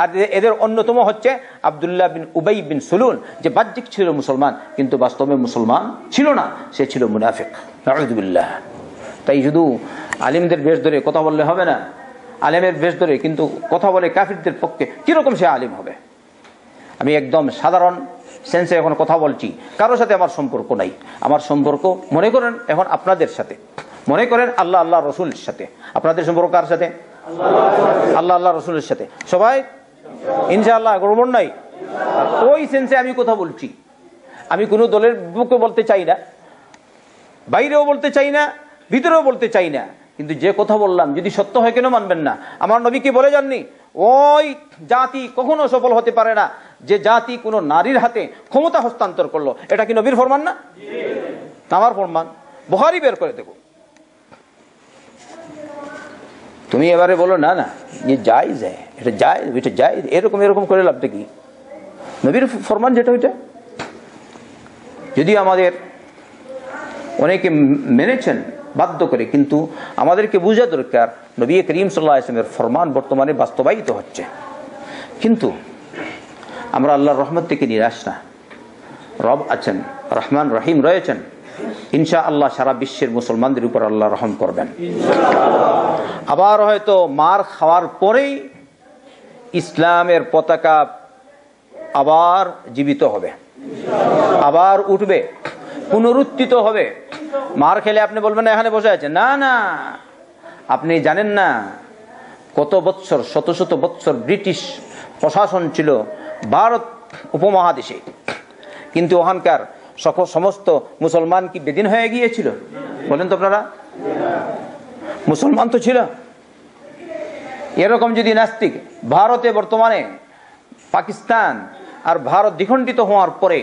আর এদের অন্যতম হচ্ছে আব্দুল্লাহ বিন উবাই বিন সুলুল, যে বাহ্যিক ছিল মুসলমান কিন্তু বাস্তবে মুসলমান ছিল না, সে ছিল মুনাফিক। নাউযুবিল্লাহ। তাই শুধু আলিমদের বেশ ধরে কথা বললে হবে না, আলেমের বেশ ধরে কিন্তু কথা বলে কাফিরদের পক্ষে, কিরকম সে আলিম হবে? আমি একদম সাধারণ সেন্সে এখন কথা বলছি, কারোর সাথে আমার সম্পর্ক নাই। আমার সম্পর্ক মনে করেন এখন আপনাদের সাথে, মনে করেন আল্লাহ রসুলের সাথে। আপনাদের সম্পর্ক কার সাথে? আল্লাহ রসুলের সাথে। সবাই ইনশাআল্লাহ, গড়বড় নাই। ওই সেন্সে আমি কথা বলছি। আমি কোনো দলের বুকে বলতে চাই না, বাইরেও বলতে চাই না, ভিতরেও বলতে চাই না। কিন্তু যে কথা বললাম যদি সত্য হয় কেন মানবেন না? আমার নবী কি বলে যাননি, ওই জাতি কখনো সফল হতে পারে না যে জাতি কোনো নারীর হাতে ক্ষমতা হস্তান্তর করলো? এটা কি নবীর ফরমান না? আমার ফরমান, বুখারী বের করে দেবো। তুমি এবারে বলো না না ये जायज है, এটা জায়েজ, এটা জায়েজ, এরকম করে লাভটা কি? নবীর ফরমান যেটা ওইটা। যদি আমাদের অনেকে মেনেছেন বাধ্য করে, কিন্তু আমাদেরকে বোঝা দরকার নবী করিম সাল্লাল্লাহু আলাইহি ওয়াসাল্লামের ফরমান বর্তমানে বাস্তবায়িত হচ্ছে, কিন্তু আমরা আল্লাহর রহমত থেকে নিরাশ না। রব আছেন, রহমান রহিম রয়েছেন। ইনশাআল্লাহ সারা বিশ্বের মুসলমানদের উপর আল্লাহ রহম করবেন। আবার হয়তো মার খাওয়ার পরেই ইসলামের পতাকা আবার জীবিত হবে, আবার উঠবে, পুনরুত্থিত হবে। মার খেলে আপনি বলবেন এখানে বসে আছে, না না, আপনি জানেন না কত বৎসর, শত শত বৎসর ব্রিটিশ প্রশাসন ছিল ভারত উপমহাদেশে, কিন্তু ওখানকার সমস্ত মুসলমান কি বেদিন হয়ে গিয়েছিল? বলেন তো আপনারা, মুসলমান তো ছিল। এরকম যদি নাস্তিক, ভারতে বর্তমানে পাকিস্তান আর ভারত দ্বিখণ্ডিত হওয়ার পরে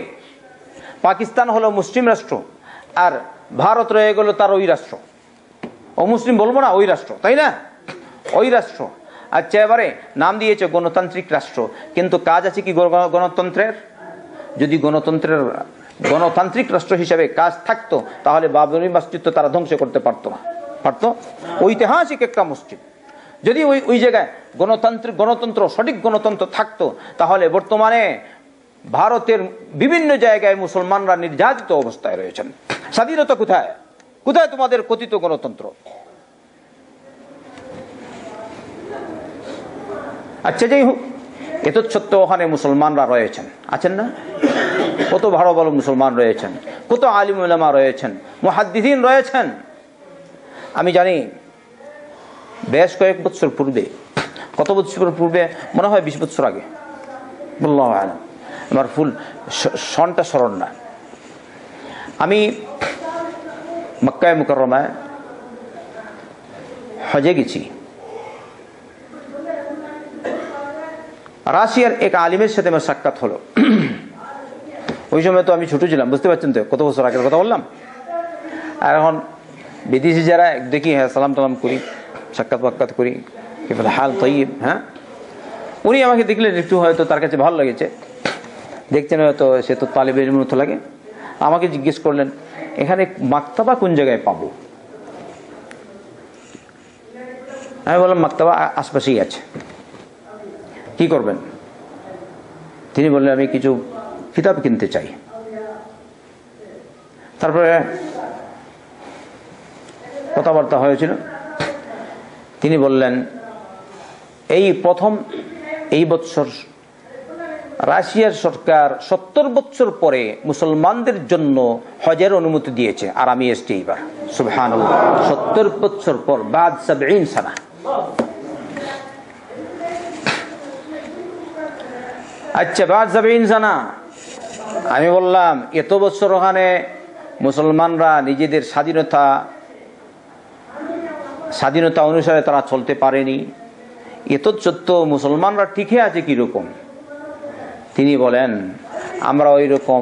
পাকিস্তান হলো মুসলিম রাষ্ট্র, আর ভারত রয়ে গেল তার ওই রাষ্ট্র, অমুসলিম বলবো না, ওই রাষ্ট্র, তাই না? ওই রাষ্ট্র। আচ্ছা, এবারে নাম দিয়েছে গণতান্ত্রিক রাষ্ট্র, কিন্তু কাজ আছে কি গণতন্ত্রের? যদি গণতান্ত্রিক রাষ্ট্র হিসেবে কাজ থাকতো তাহলে বাবরি মসজিদ তো তারা ধ্বংস করতে পারতো না, পারতো? ঐতিহাসিক একটা মসজিদ। যদি ওই জায়গায় গণতন্ত্র, সঠিক গণতন্ত্র থাকতো, তাহলে বর্তমানে ভারতের বিভিন্ন জায়গায় মুসলমানরা নির্যাতিত অবস্থায় রয়েছেন। স্বাধীনতা কোথায়? কোথায় তোমাদের কথিত গণতন্ত্র? আচ্ছা, যাই হোক, এত সত্ত্বেও ওখানে মুসলমানরা রয়েছেন, আছেন না? কত ভালো ভালো মুসলমান রয়েছেন, কত আলিম উলামা রয়েছেন, মুহাদ্দিসিন রয়েছেন। আমি জানি বেশ কয়েক বছর পূর্বে, কত বছর পূর্বে, মনে হয় 20 বছর আগে, আল্লাহু আ'লাম, আমার ফুল সনটা স্মরণ না, আমি মক্কা মুকাররমায় হজে গেছি। রাশিয়ার এক আলিমের সাথে আমার সাক্ষাৎ হলো। ওই সময় তো আমি ছোট ছিলাম, বুঝতে পারছেন তো, কত বছর আগের কথা বললাম। আর এখন বিদেশি যারা দেখি, হ্যাঁ সালাম টালাম করি, সাক্ষাৎ করি, হাল তৈব। হ্যাঁ, উনি আমাকে দেখলেন, একটু হয়তো তার কাছে ভালো লেগেছে, দেখছেন হয়তো সে তো তালিবে ইলমের মতো লাগে, আমাকে জিজ্ঞেস করলেন এখানে মাকতাবা কোন জায়গায় পাবো? আমি বললাম মাকতাবা আশপাশেই আছে, কি করবেন? তিনি বললেন আমি কিছু কিতাব কিনতে চাই। তারপরে কথাবার্তা হয়েছিল। তিনি বললেন এই বছর রাশিয়ার সরকার 70 বছর পরে মুসলমানদের জন্য হজের অনুমতি দিয়েছে, আর আমি এসছি এইবার। সুবহানাল্লাহ, 70 বছর পর, বাদ 70 সানা। আচ্ছা, বাদ 70 সানা। আমি বললাম এত বছর ওখানে মুসলমানরা নিজেদের স্বাধীনতা অনুসারে তারা চলতে পারেনি, এত সত্ত্বেও মুসলমানরা টিকে আছে কিরকম? তিনি বলেন আমরা ওই রকম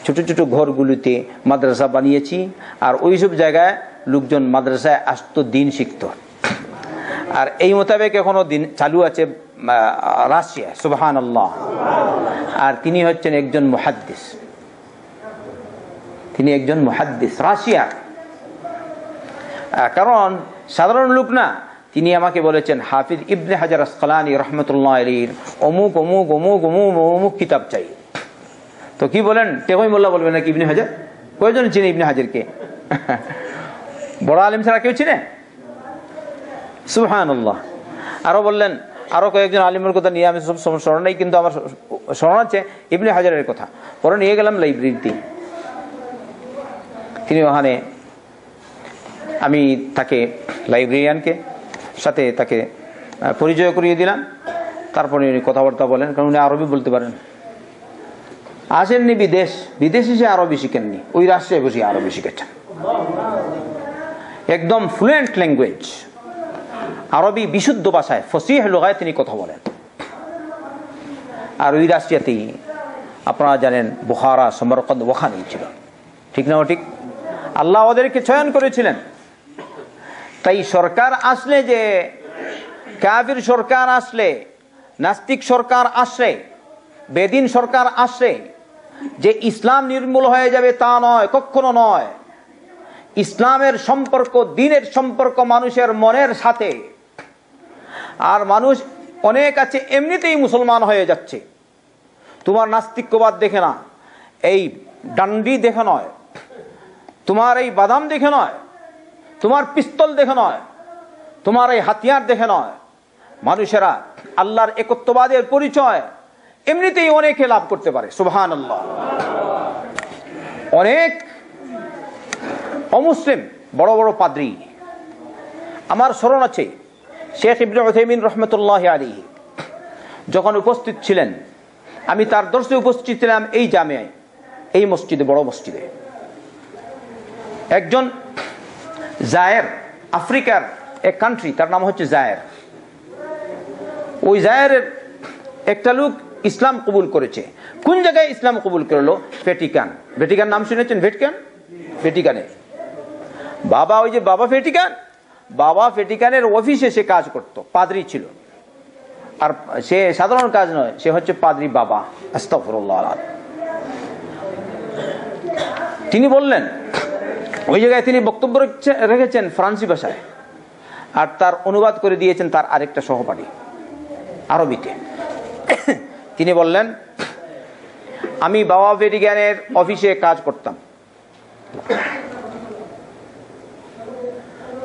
ছোট ছোট ঘরগুলিতে মাদ্রাসা বানিয়েছি, আর ওইসব জায়গায় লোকজন মাদ্রাসায় আসতো, দিন শিখত, আর এই মোতাবেক এখনো দিন চালু আছে রাশিয়া। সুবহানাল্লাহ। আর তিনি হচ্ছেন একজন মুহাদ্দিস, তিনি একজন মুহাদ্দিস রাশিয়া, কারণ সাধারণ লোক না। তিনি আমাকে বলেছেন হাফিজ ইবনে হাজার আসকালানী রহমতুল্লাহ আলাইহির অমুক অমুক অমুক অমুক অমুক কিতাব চাই। তো কি বলেন, টেকই মোল্লা বলবেন নাকি ইবনে হাজার? কয়জন চিনে ইবনে হাজারকে? বড় আলেম ছাড়া কেউ চিনে? সুবহানাল্লাহ। আরো বললেন, আরো কয়েকজন আলিমের কথা নিয়ে আমি সব স্মরণ নেই, কিন্তু আমার স্মরণ আছে ইবনে হাজারের কথা। পরে নিয়ে গেলাম লাইব্রেরিতে, তিনি ওখানে, আমি তাকে লাইব্রেরিয়ানকে সাথে তাকে পরিচয় করিয়ে দিলাম। তারপরে উনি কথাবার্তা বলেন, কারণ উনি আরবি বলতে পারেন। আসেননি বিদেশে সে আরবি শিখেননি, ওই রাষ্ট্রে বসে আরবি শিখেছেন, একদম ফ্লুয়েন্ট ল্যাঙ্গুয়েজ, আরবি বিশুদ্ধ ভাষায়, ফসিহ লুগায় তিনি কথা বলেন। আর ওই রাশিয়াতেই আপনারা জানেন বুখারা, সমরকন্দ ওখানেই ছিল, ঠিক না? ঠিক, আল্লাহ ওদেরকে চয়ন করেছিলেন। তাই সরকার আসলে, যে কাফির সরকার আসলে, নাস্তিক সরকার আসলে, বেদিন সরকার আসলে যে ইসলাম নির্মূল হয়ে যাবে তা নয়, কখনো নয়। ইসলামের সম্পর্ক, দ্বীনের সম্পর্ক মানুষের মনের সাথে। আর মানুষ অনেক আছে এমনিতেই মুসলমান হয়ে যাচ্ছে। তোমার নাস্তিক্যবাদ দেখে না, এই ডান্ডি দেখে নয়, তোমার এই বাদাম দেখে নয়, তোমার পিস্তল দেখে নয়, তোমার এই হাতিয়ার দেখে নয়, মানুষেরা আল্লাহর একত্ববাদের পরিচয় এমনিতেই অনেকে লাভ করতে পারে। সুবহানাল্লাহ। অনেক অমুসলিম বড় বড় পাদ্রী, আমার স্মরণ আছে শেখ ইবনে উথাইমিন রহমতুল্লাহ আলাইহি যখন উপস্থিত ছিলেন, আমি তার দর্শে উপস্থিত ছিলাম এই জামিয়ায়, এই মসজিদে, বড় মসজিদে। একজন জায়ের, আফ্রিকার এক কান্ট্রি, তার নাম হচ্ছে জায়ের। ওই জায়েরের একটা লোক ইসলাম কবুল করেছে। কোন জায়গায় ইসলাম কবুল করলো? ভ্যাটিকান। ভ্যাটিকান নাম শুনেছেন? ভ্যাটিকান, ভ্যাটিকানে বাবা, ওই যে বাবা ভ্যাটিকান, বাবা ভ্যাটিকানের অফিসে সে কাজ করত, পাদ্রী ছিল। আর সে সাধারণ কাজ নয়, সে হচ্ছে পাদ্রী বাবা। আস্তাগফিরুল্লাহ। তিনি বললেন, ওই জায়গায় তিনি বক্তব্য রেখেছেন ফ্রান্সি ভাষায়, আর তার অনুবাদ করে দিয়েছেন তার আরেকটা সহপাঠী আরবিতে। তিনি বললেন, আমি বাবা ভ্যাটিকানের অফিসে কাজ করতাম।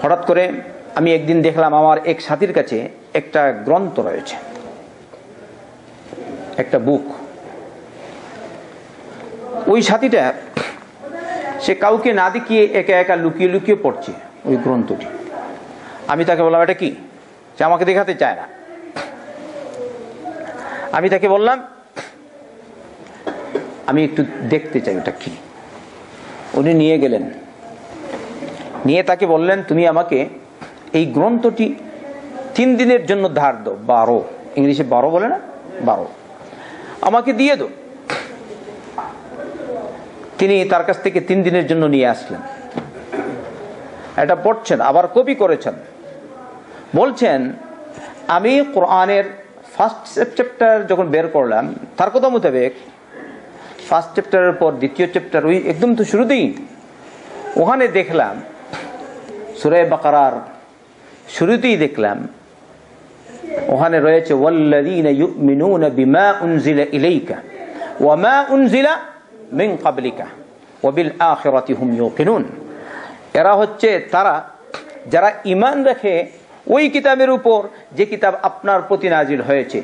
হঠাৎ করে আমি একদিন দেখলাম আমার এক সাথীর কাছে একটা গ্রন্থ রয়েছে, একটা বুক। ওই সাথীটা সে কাউকে না দেখিয়ে একা একা লুকিয়ে লুকিয়ে পড়ছে ওই গ্রন্থটি। আমি তাকে বললাম, এটা কি? সে আমাকে দেখাতে চায় না। আমি তাকে বললাম, আমি একটু দেখতে চাই ওটা কি। উনি নিয়ে গেলেন, নিয়ে তাকে বললেন, তুমি আমাকে এই গ্রন্থটি 3 দিনের জন্য ধার দাও। 12, ইংলিশে 12 বলে না, 12 আমাকে দিয়ে দাও। তিনি তার কাছ থেকে 3 দিনের জন্য নিয়ে আসলেন। এটা পড়ছেন, আবার কপি করেছেন। বলছেন, আমি কোরআনের ফার্স্ট চ্যাপ্টার যখন বের করলাম, তার কথা মোতাবেক ফার্স্ট চ্যাপ্টারের পর দ্বিতীয় চ্যাপ্টার, ওই একদম তো শুরুতেই ওখানে দেখলাম, সূরা বাকারার শুরুতেই দেখলাম ওখানে রয়েছে, ওয়াল্লাযীনা ইউমিনুনা বিমা উনজিলা ইলাইকা ওয়া মা উনজিলা মিন ক্বাবলিকা ওয়া বিল আখিরাতি হুম ইউকিনুন। এরা হচ্ছে তারা যারা ঈমান রাখে ওই কিতাবের উপর যে কিতাব আপনার প্রতি নাজিল হয়েছে,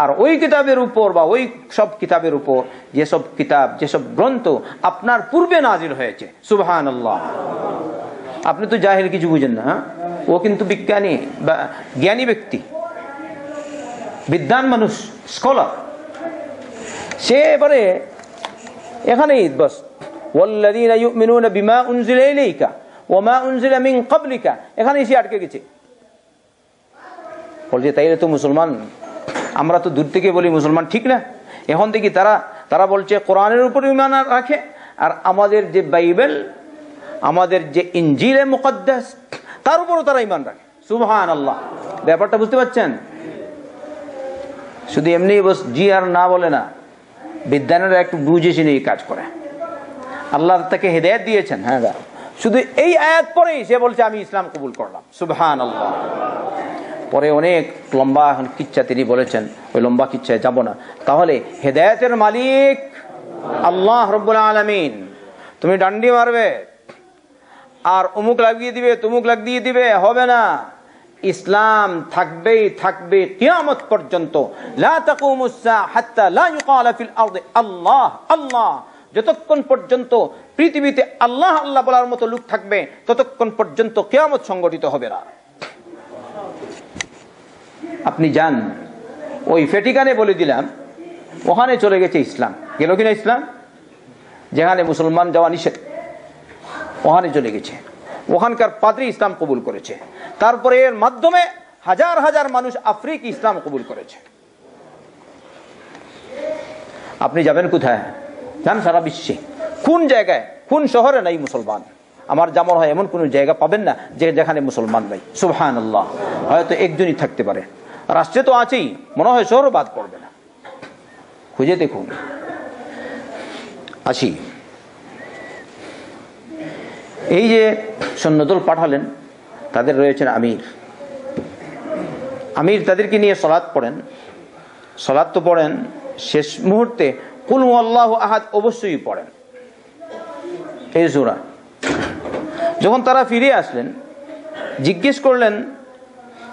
আর ওই কিতাবের উপর বা ওই সব কিতাবের উপর যেসব কিতাব, যেসব গ্রন্থ আপনার পূর্বে নাজিল হয়েছে। সুবহানাল্লাহ। আপনি তো জাহিল, কিছু বুঝেন না। ও কিন্তু বিজ্ঞানী বা জ্ঞানী ব্যক্তি, বিদ্বান মানুষ, স্কলার। সে এবারে এখানেই বাস, ওয়াল্লাযীনা ইউমিনুনা বিমা উনজিলা ইলাইকা ওয়া মা উনজিলা মিন ক্বাবলিকা, এখানেই সে আটকে গেছে। বলছে, তাইলে তো মুসলমান, আমরা তো দূর থেকে বলি মুসলমান, ঠিক না? এখন দেখি তারা বলছে কোরআনের উপর ঈমান রাখে, আর আমাদের যে বাইবেল, আমাদের যে ইনজিলে মুকদ্দাস, তার উপরও তারা ঈমান রাখে। সুবহানাল্লাহ। ব্যাপারটা বুঝতে পারছেন? শুধু এমনি বস জি আর না বলে না, বিদ্যানের একটু বুঝে শুনে কাজ করে। আল্লাহ তাকে হেদায়েত দিয়েছেন। হ্যাঁ, শুধু এই আয়াত পরেই সে বলছে আমি ইসলাম কবুল করলাম। সুবহানাল্লাহ। পরে অনেক লম্বা কিচ্ছা তিনি বলেছেন, ওই লম্বা কিচ্ছায় যাব না। তাহলে হেদায়েতের মালিক আল্লাহ রাব্বুল আলামিন। তুমি ডান্ডি মারবে আর অমুক লাগিয়ে দিবে, তুমুক লাগিয়ে দিবে, হবে না। ইসলাম থাকবেই থাকবে কিয়ামত পর্যন্ত। লা তাকুমুস সাআ হাত্তা লা ইউকালা ফিল আরদি আল্লাহ আল্লাহ। যতক্ষণ পর্যন্ত পৃথিবীতে আল্লাহ আল্লাহ বলার মতো লোক থাকবে, ততক্ষণ পর্যন্ত কিয়ামত সংগঠিত হবে না। আপনি যান ওই ভ্যাটিকানে, বলে দিলাম, ওখানে চলে গেছে ইসলাম। গেল কিনা ইসলাম? যেখানে মুসলমান যাওয়া নিষেধ, ওখানে চলে গেছে। ওখানকার পাদ্রী ইসলাম কবুল করেছে। তারপরে এর মাধ্যমে হাজার হাজার মানুষ আফ্রিকি ইসলাম কবুল করেছে। আপনি যাবেন কোথায়? যান সারা বিশ্বে, কোন জায়গায়, কোন শহরে নাই মুসলমান? আমার যেমন হয় এমন কোন জায়গা পাবেন না যেখানে মুসলমান নাই। সুবহানাল্লাহ। হয়তো একজনই থাকতে পারে, রাষ্ট্রে তো আছেই, মনে হয় শহরও বাদ পড়বে না। খুঁজে দেখুন। আসি, এই যে সৈন্যদল পাঠালেন, তাদের রয়েছেন আমির। আমির তাদেরকে নিয়ে সালাত পড়েন। সালাত তো পড়েন, শেষ মুহূর্তে কুল হুয়াল্লাহু আহাদ অবশ্যই পড়েন, এই সূরা। যখন তারা ফিরে আসলেন, জিজ্ঞেস করলেন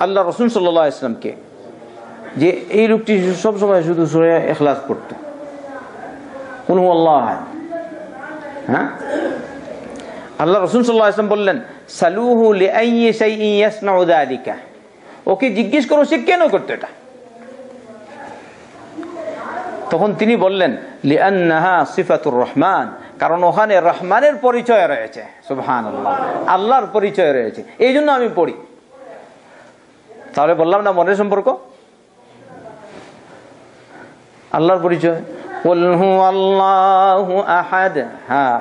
আল্লাহ রাসূল সাল্লাল্লাহু আলাইহি ওয়াসাল্লামকে, যে এই লোকটি সবসময় শুধু সূরা ইখলাস পড়তো, কুল হুয়াল্লাহু আহাদ। হ্যাঁ, আল্লাহ রাসূল সাল্লাল্লাহু আলাইহি ওয়াসাল্লাম বললেন সালুহু লিআইয়ি শাইইন ইয়াসনাউ যালিকা, ওকে জিজ্ঞেস করো সে কেন করতো এটা। তখন তিনি বললেন লিআন্নাহা সিফাতুর রহমান, কারণ ওখানে রহমানের পরিচয় রয়েছে। সুবহানাল্লাহ, আল্লাহর পরিচয় রয়েছে, এই জন্য আমি পড়ি। তাহলে বললাম না মনের সম্পর্ক, আল্লাহর পরিচয়। কুল হুয়াল্লাহু আহাদ, হ্যাঁ,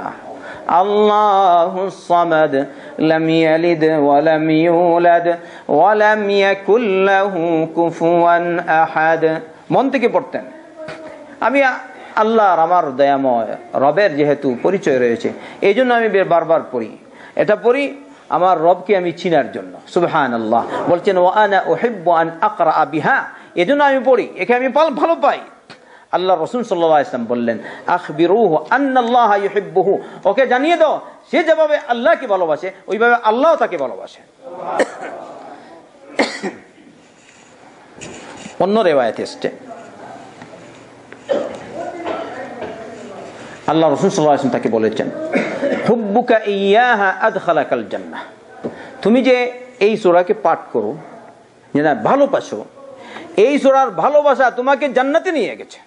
আল্লাহুস সামাদ, লাম ইয়ালিদ ওয়া লাম ইউলাদ ওয়া লাম ইয়াকুল লাহু কুফুয়ান আহাদ। মন থেকে পড়তেন। আমি আল্লাহর, আমার দয়াময় রবের যেহেতু পরিচয় রয়েছে, এই জন্য আমি বারবার পড়ি। এটা পড়ি আমার রবকে আমি চিনার জন্য। সুবহানাল্লাহ। বলছেন ওয়া আনা উহিব্বু আন আকরা বিহা, এজন্য আমি পড়ি, একে আমি ভালো পাই। আল্লাহ রাসূল সাল্লাল্লাহু আলাইহি ওয়াসাল্লাম বললেন আখবিরুহু আন্নাল্লাহা ইউহিব্বুহু, ওকে জানিয়ে দাও সে যেভাবে আল্লাহকে ভালোবাসে ওইভাবে আল্লাহও তাকে ভালোবাসে। অন্য রিওয়ায়াতে এসেছে আল্লাহ রাসূল সাল্লাল্লাহু আলাইহি ওয়াসাল্লাম তাকে বলেছেন হুব্বুকা ইয়াহা আদখালাকাল জান্নাহ, তুমি যে এই সূরাকে পাঠ করো, যেটা ভালোবাসো, এই সূরার ভালোবাসা তোমাকে জান্নাতে নিয়ে গেছে।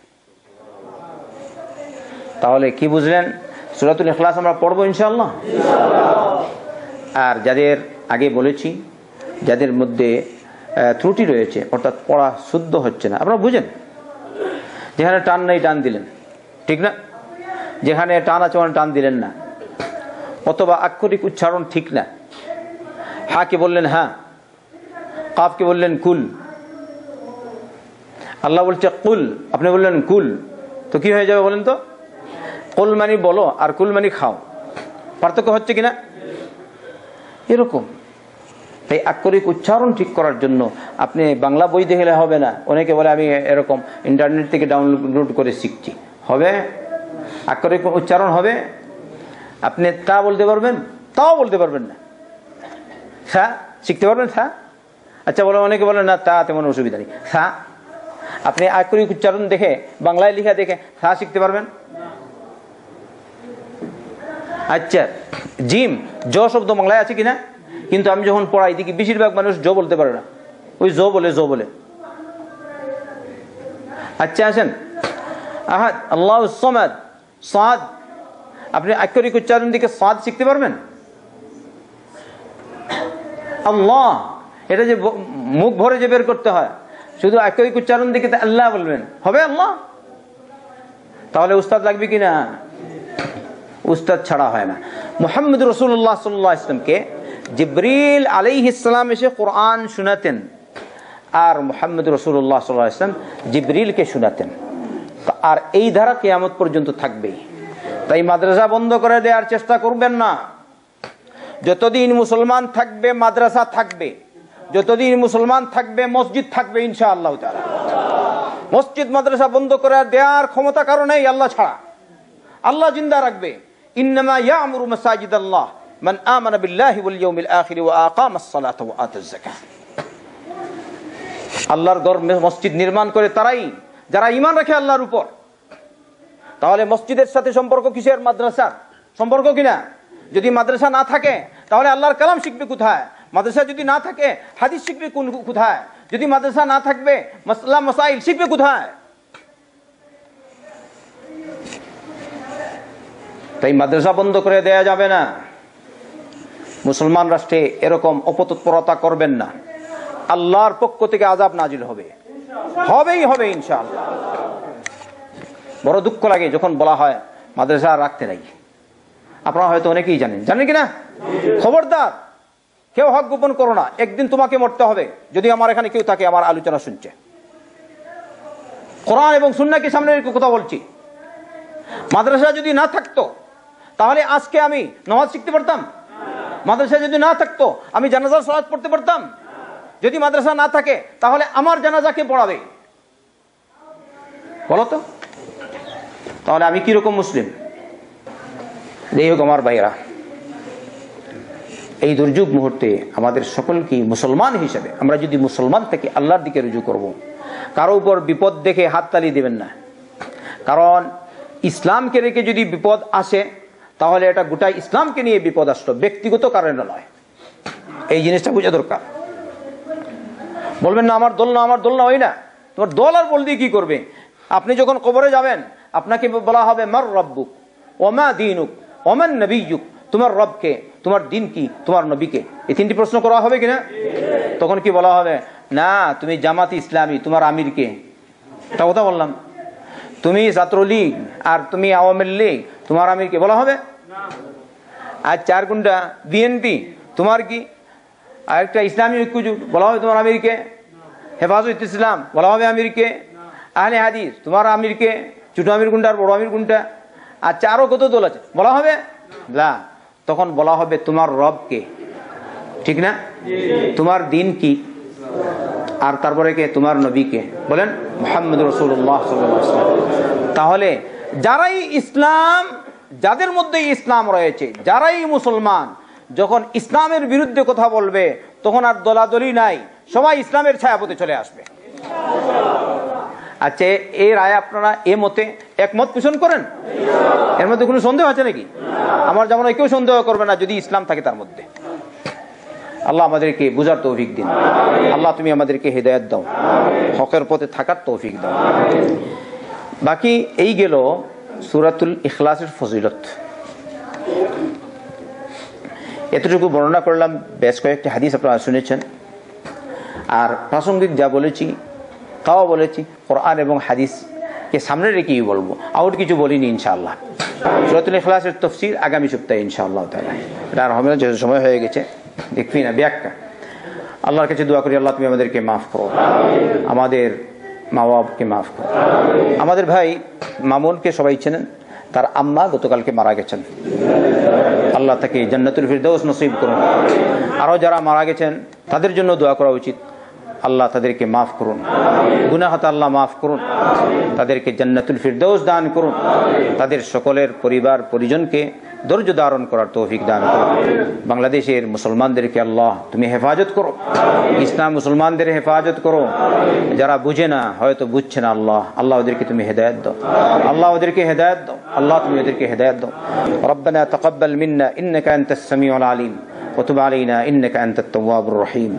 তাহলে কি বুঝলেন? সূরাতুল ইখলাস আমরা পড়বো ইনশাআল্লাহ। আর যাদের আগে বলেছি যাদের মধ্যে ত্রুটি রয়েছে, অর্থাৎ পড়া শুদ্ধ হচ্ছে না, আপনারা বুঝেন, যেখানে টান নেই টান দিলেন, ঠিক না? যেখানে টান আছে টান দিলেন না, অথবা আক্ষরিক উচ্চারণ ঠিক না। হা কে বললেন হা, কাফকে বললেন কুল। আল্লাহ বলছে কুল, আপনি বললেন কুল, তো কি হয়ে যাবে বলেন তো? কুল মানি বলো আর কুল মানি খাও, পার্থক্য হচ্ছে কিনা? এরকম। তাই আক্ষরিক উচ্চারণ ঠিক করার জন্য আপনি বাংলা বই দেখলে হবে না। অনেকে বলে আমি এরকম ইন্টারনেট থেকে ডাউনলোড করে শিখছি, হবে? আক্ষরিক উচ্চারণ হবে। আপনি তা বলতে পারবেন, তাও বলতে পারবেন না। থা শিখতে পারবেন? থা, আচ্ছা বলো, অনেকে বলেন না তা তেমন অসুবিধা নেই। থা আপনি আক্ষরিক উচ্চারণ দেখে বাংলায় লেখা দেখে থা শিখতে পারবেন। আচ্ছা জিম, জ শব্দ বাংলায় আছে কিনা? কিন্তু আমি যখন পড়াই দেখি বেশিরভাগ মানুষ জ বলতে পারে না, ওই জ বলে। আচ্ছা আসেন আহাদ, আল্লাহুস সামাদ, সাদ, আপনি আক্ষরিক উচ্চারণ দিকে সাদ শিখতে পারবেন? আল্লাহ, এটা যে মুখ ভরে যে বের করতে হয়, শুধু আক্ষরিক উচ্চারণ দিকে আল্লাহ বলবেন, হবে আল্লাহ? তাহলে উস্তাদ লাগবে কিনা? উস্তাদ ছাড়া হয় না। মুহাম্মদ রাসূলুল্লাহ সাল্লাল্লাহু আলাইহি ওয়াসাল্লামকে জিবরিল আলাইহিস সালাম এসে কোরআন শোনাতেন, আর মুহাম্মদ রাসূলুল্লাহ সাল্লাল্লাহু আলাইহি ওয়াসাল্লাম জিবরিলকে শোনাতেন। আর এই ধারা কিয়ামত পর্যন্ত থাকবেই। তাই মাদ্রাসা বন্ধ করে দেওয়ার চেষ্টা করবেন না। যতদিন মুসলমান থাকবে মাদ্রাসা থাকবে, যতদিন মুসলমান থাকবে মসজিদ থাকবে ইনশাআল্লাহ তাআলা। মসজিদ মাদ্রাসা বন্ধ করে দেওয়ার ক্ষমতা কারণেই আল্লাহ ছাড়া। আল্লাহ জিন্দা রাখবে। ইন্নামা ইয়ামুরু মাসাজিদাল্লাহ মান আমানা বিল্লাহি ওয়াল ইয়াউমিল আখির ওয়া আকামাস সালাতা ওয়া আতাজ যাকাত। আল্লাহর ঘর মসজিদ নির্মাণ করে তারাই যারা ঈমান রাখে আল্লাহর উপর। তাহলে মসজিদের সাথে সম্পর্ক কিসের? মাদ্রাসার সম্পর্ক কিনা? যদি মাদ্রাসা না থাকে তাহলে আল্লাহর কালাম শিখবে কোথায়? মাদ্রাসা যদি না থাকে হাদিস শিখবে কোথায়? যদি মাদ্রাসা না থাকবে মাসলা মাসাইল শিখবে কোথায়? তাই মাদ্রাসা বন্ধ করে দেয়া যাবে না। মুসলমান রাষ্ট্রে এরকম অপতৎপরতা করবেন না। আল্লাহর পক্ষ থেকে আযাব নাজিল হবে, হবেই হবে ইনশাআল্লাহ। বড় দুঃখ লাগে যখন বলা হয় মাদ্রাসা রাখতে নাই। আপনারা হয়তো অনেকেই জানেন কিনা? খবরদার, কেউ হক গোপন করো না। একদিন তোমাকে মরতে হবে। যদি আমার এখানে কেউ থাকে আমার আলোচনা শুনছে, কোরআন এবং সুন্নাহকে সামনে রেখে কথা বলছি। মাদ্রাসা যদি না থাকতো তাহলে আজকে আমি নামাজ শিখতে পারতাম? মাদ্রাসা যদি না থাকতো আমি জানাজার সালাত পড়তে পারতাম? যদি মাদ্রাসা না থাকে তাহলে আমার জানাজা কে পড়াবে বলো তো? তাহলে আমি কিরকম মুসলিম? যাই হোক আমার ভাইরা, এই দুর্যোগ মুহূর্তে আমাদের সকলকে মুসলমান হিসেবে আমরা যদি মুসলমান থেকে আল্লাহর দিকে রুজু করব, কারো উপর বিপদ দেখে হাততালি দিবেন না, কারণ ইসলামকে রেখে যদি বিপদ আসে তাহলে এটা গোটা ইসলামকে নিয়ে বিপদ আসলো, ব্যক্তিগত কারণে নয়। এই জিনিসটা বোঝা দরকার। বলবেন না আমার দল না, আমার দল না, ওই না, তোমার দল আর বল দিয়ে কি করবে? আপনি যখন কবরে যাবেন আপনাকে বলা হবে মার রব্বুক ওমা দীনুক ওমান নবিয়্যুক, তোমার রবকে, তোমার দিন কি, তোমার নবীকে, এই তিনটি প্রশ্ন করা হবে কিনা? তখন কি বলা হবে? না তুমি জামাত ইসলামী, তোমার আমিরকে। এটা কথা বললাম। তুমি ছাত্রলীগ আর তুমি আওয়ামী লীগ, তোমার আমিরকে বলা হবে? আর 4 গুন্ডা বিএনপি, তোমার কি? আর একটা ইসলামী ঐক্যজোট, বলা হবে তোমার আমিরকে? হেফাজত ইসলাম, বলা হবে আমিরকে? আহলে হাদিস, তোমার আমিরকে? ছোট আমির গুন্ডা আর বড় আমির গুন্ডা, আচ্ছা আরো কত দল আছে, বলা হবে না। তখন বলা হবে তোমার রবকে, ঠিক না? তোমার দিন কি, আর তারপরে কে? তোমার নবীকে। বলেন মুহাম্মদ রাসূলুল্লাহ সাল্লাল্লাহু আলাইহি ওয়াসাল্লাম। তাহলে যারাই ইসলাম, যাদের মধ্যে ইসলাম রয়েছে, যারাই মুসলমান, যখন ইসলামের বিরুদ্ধে কথা বলবে তখন আর দলাদলি নাই, সবাই ইসলামের ছায়াপথে চলে আসবে। আচ্ছা এই রায় আপনারা এ মতে একমত পোষণ করেন? এর মধ্যে কোনো সন্দেহ আছে নাকি? আমার যেমন কেউ সন্দেহ করবে না যদি ইসলাম থাকে তার মধ্যে। আল্লাহ আমাদেরকে বুঝার তৌফিক দিন। আল্লাহ তুমি আমাদেরকে হেদায়েত দাও, হকের পথে থাকার তৌফিক দাও। বাকি এই গেল সূরাতুল ইখলাসের ফজিলত। এতটুকু বর্ণনা করলাম, বেশ কয়েকটি হাদিস আপনারা শুনেছেন, আর প্রাসঙ্গিক যা বলেছি তাও বলেছি কোরআন এবং হাদিসকে সামনে রেখেই বলবো, আউট কিছু বলিনি ইনশাআল্লাহ। সূরাতুল ইখলাসের তাফসীর আগামী সপ্তাহে ইনশাআল্লাহ তাআলা। এটা আর হবে না, যেহেতু সময় হয়ে গেছে, দেখবি না ব্যাখ্যা। আল্লাহর কাছে দোয়া করি আল্লাহ তুমি আমাদেরকে মাফ করো, আমাদের মা বাবাকে মাফ করো। আমাদের ভাই মামুনকে সবাই চেনেন, তার আম্মা গতকালকে মারা গেছেন, আল্লাহ তাকে জান্নাতুল ফিরদাউস নসিব করুন। আরও যারা মারা গেছেন তাদের জন্য দোয়া করা উচিত, আল্লাহ তাদেরকে মাফ করুন, গুনাহ আল্লাহ মাফ করুন, তাদেরকে জান্নাতুল ফিরদাউস দান করুন, তাদের সকলের পরিবার পরিজনকে ধৈর্য ধারণ করার তৌফিক দান করুন। বাংলাদেশের মুসলমানদেরকে আল্লাহ তুমি হেফাজত করো, ইসলাম মুসলমানদের হেফাজত করো। যারা বুঝে না, হয়তো বুঝছে না, আল্লাহ ওদেরকে তুমি হেদায়েত দাও, আল্লাহ ওদেরকে হেদায়েত দাও, আল্লাহ তুমি ওদেরকে হেদায়েত দাও। রব্বানা তাকাব্বাল মিন্না ইন্নাকা আনতাস সামিউল আলিম ওয়া তুব আলাইনা ইন্নাকা আনতাত তাওয়াবুর রহিম।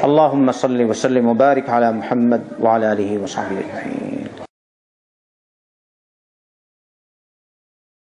اللهم صل وسلم وبارك على محمد وعلى آله وصحبه أجمعين।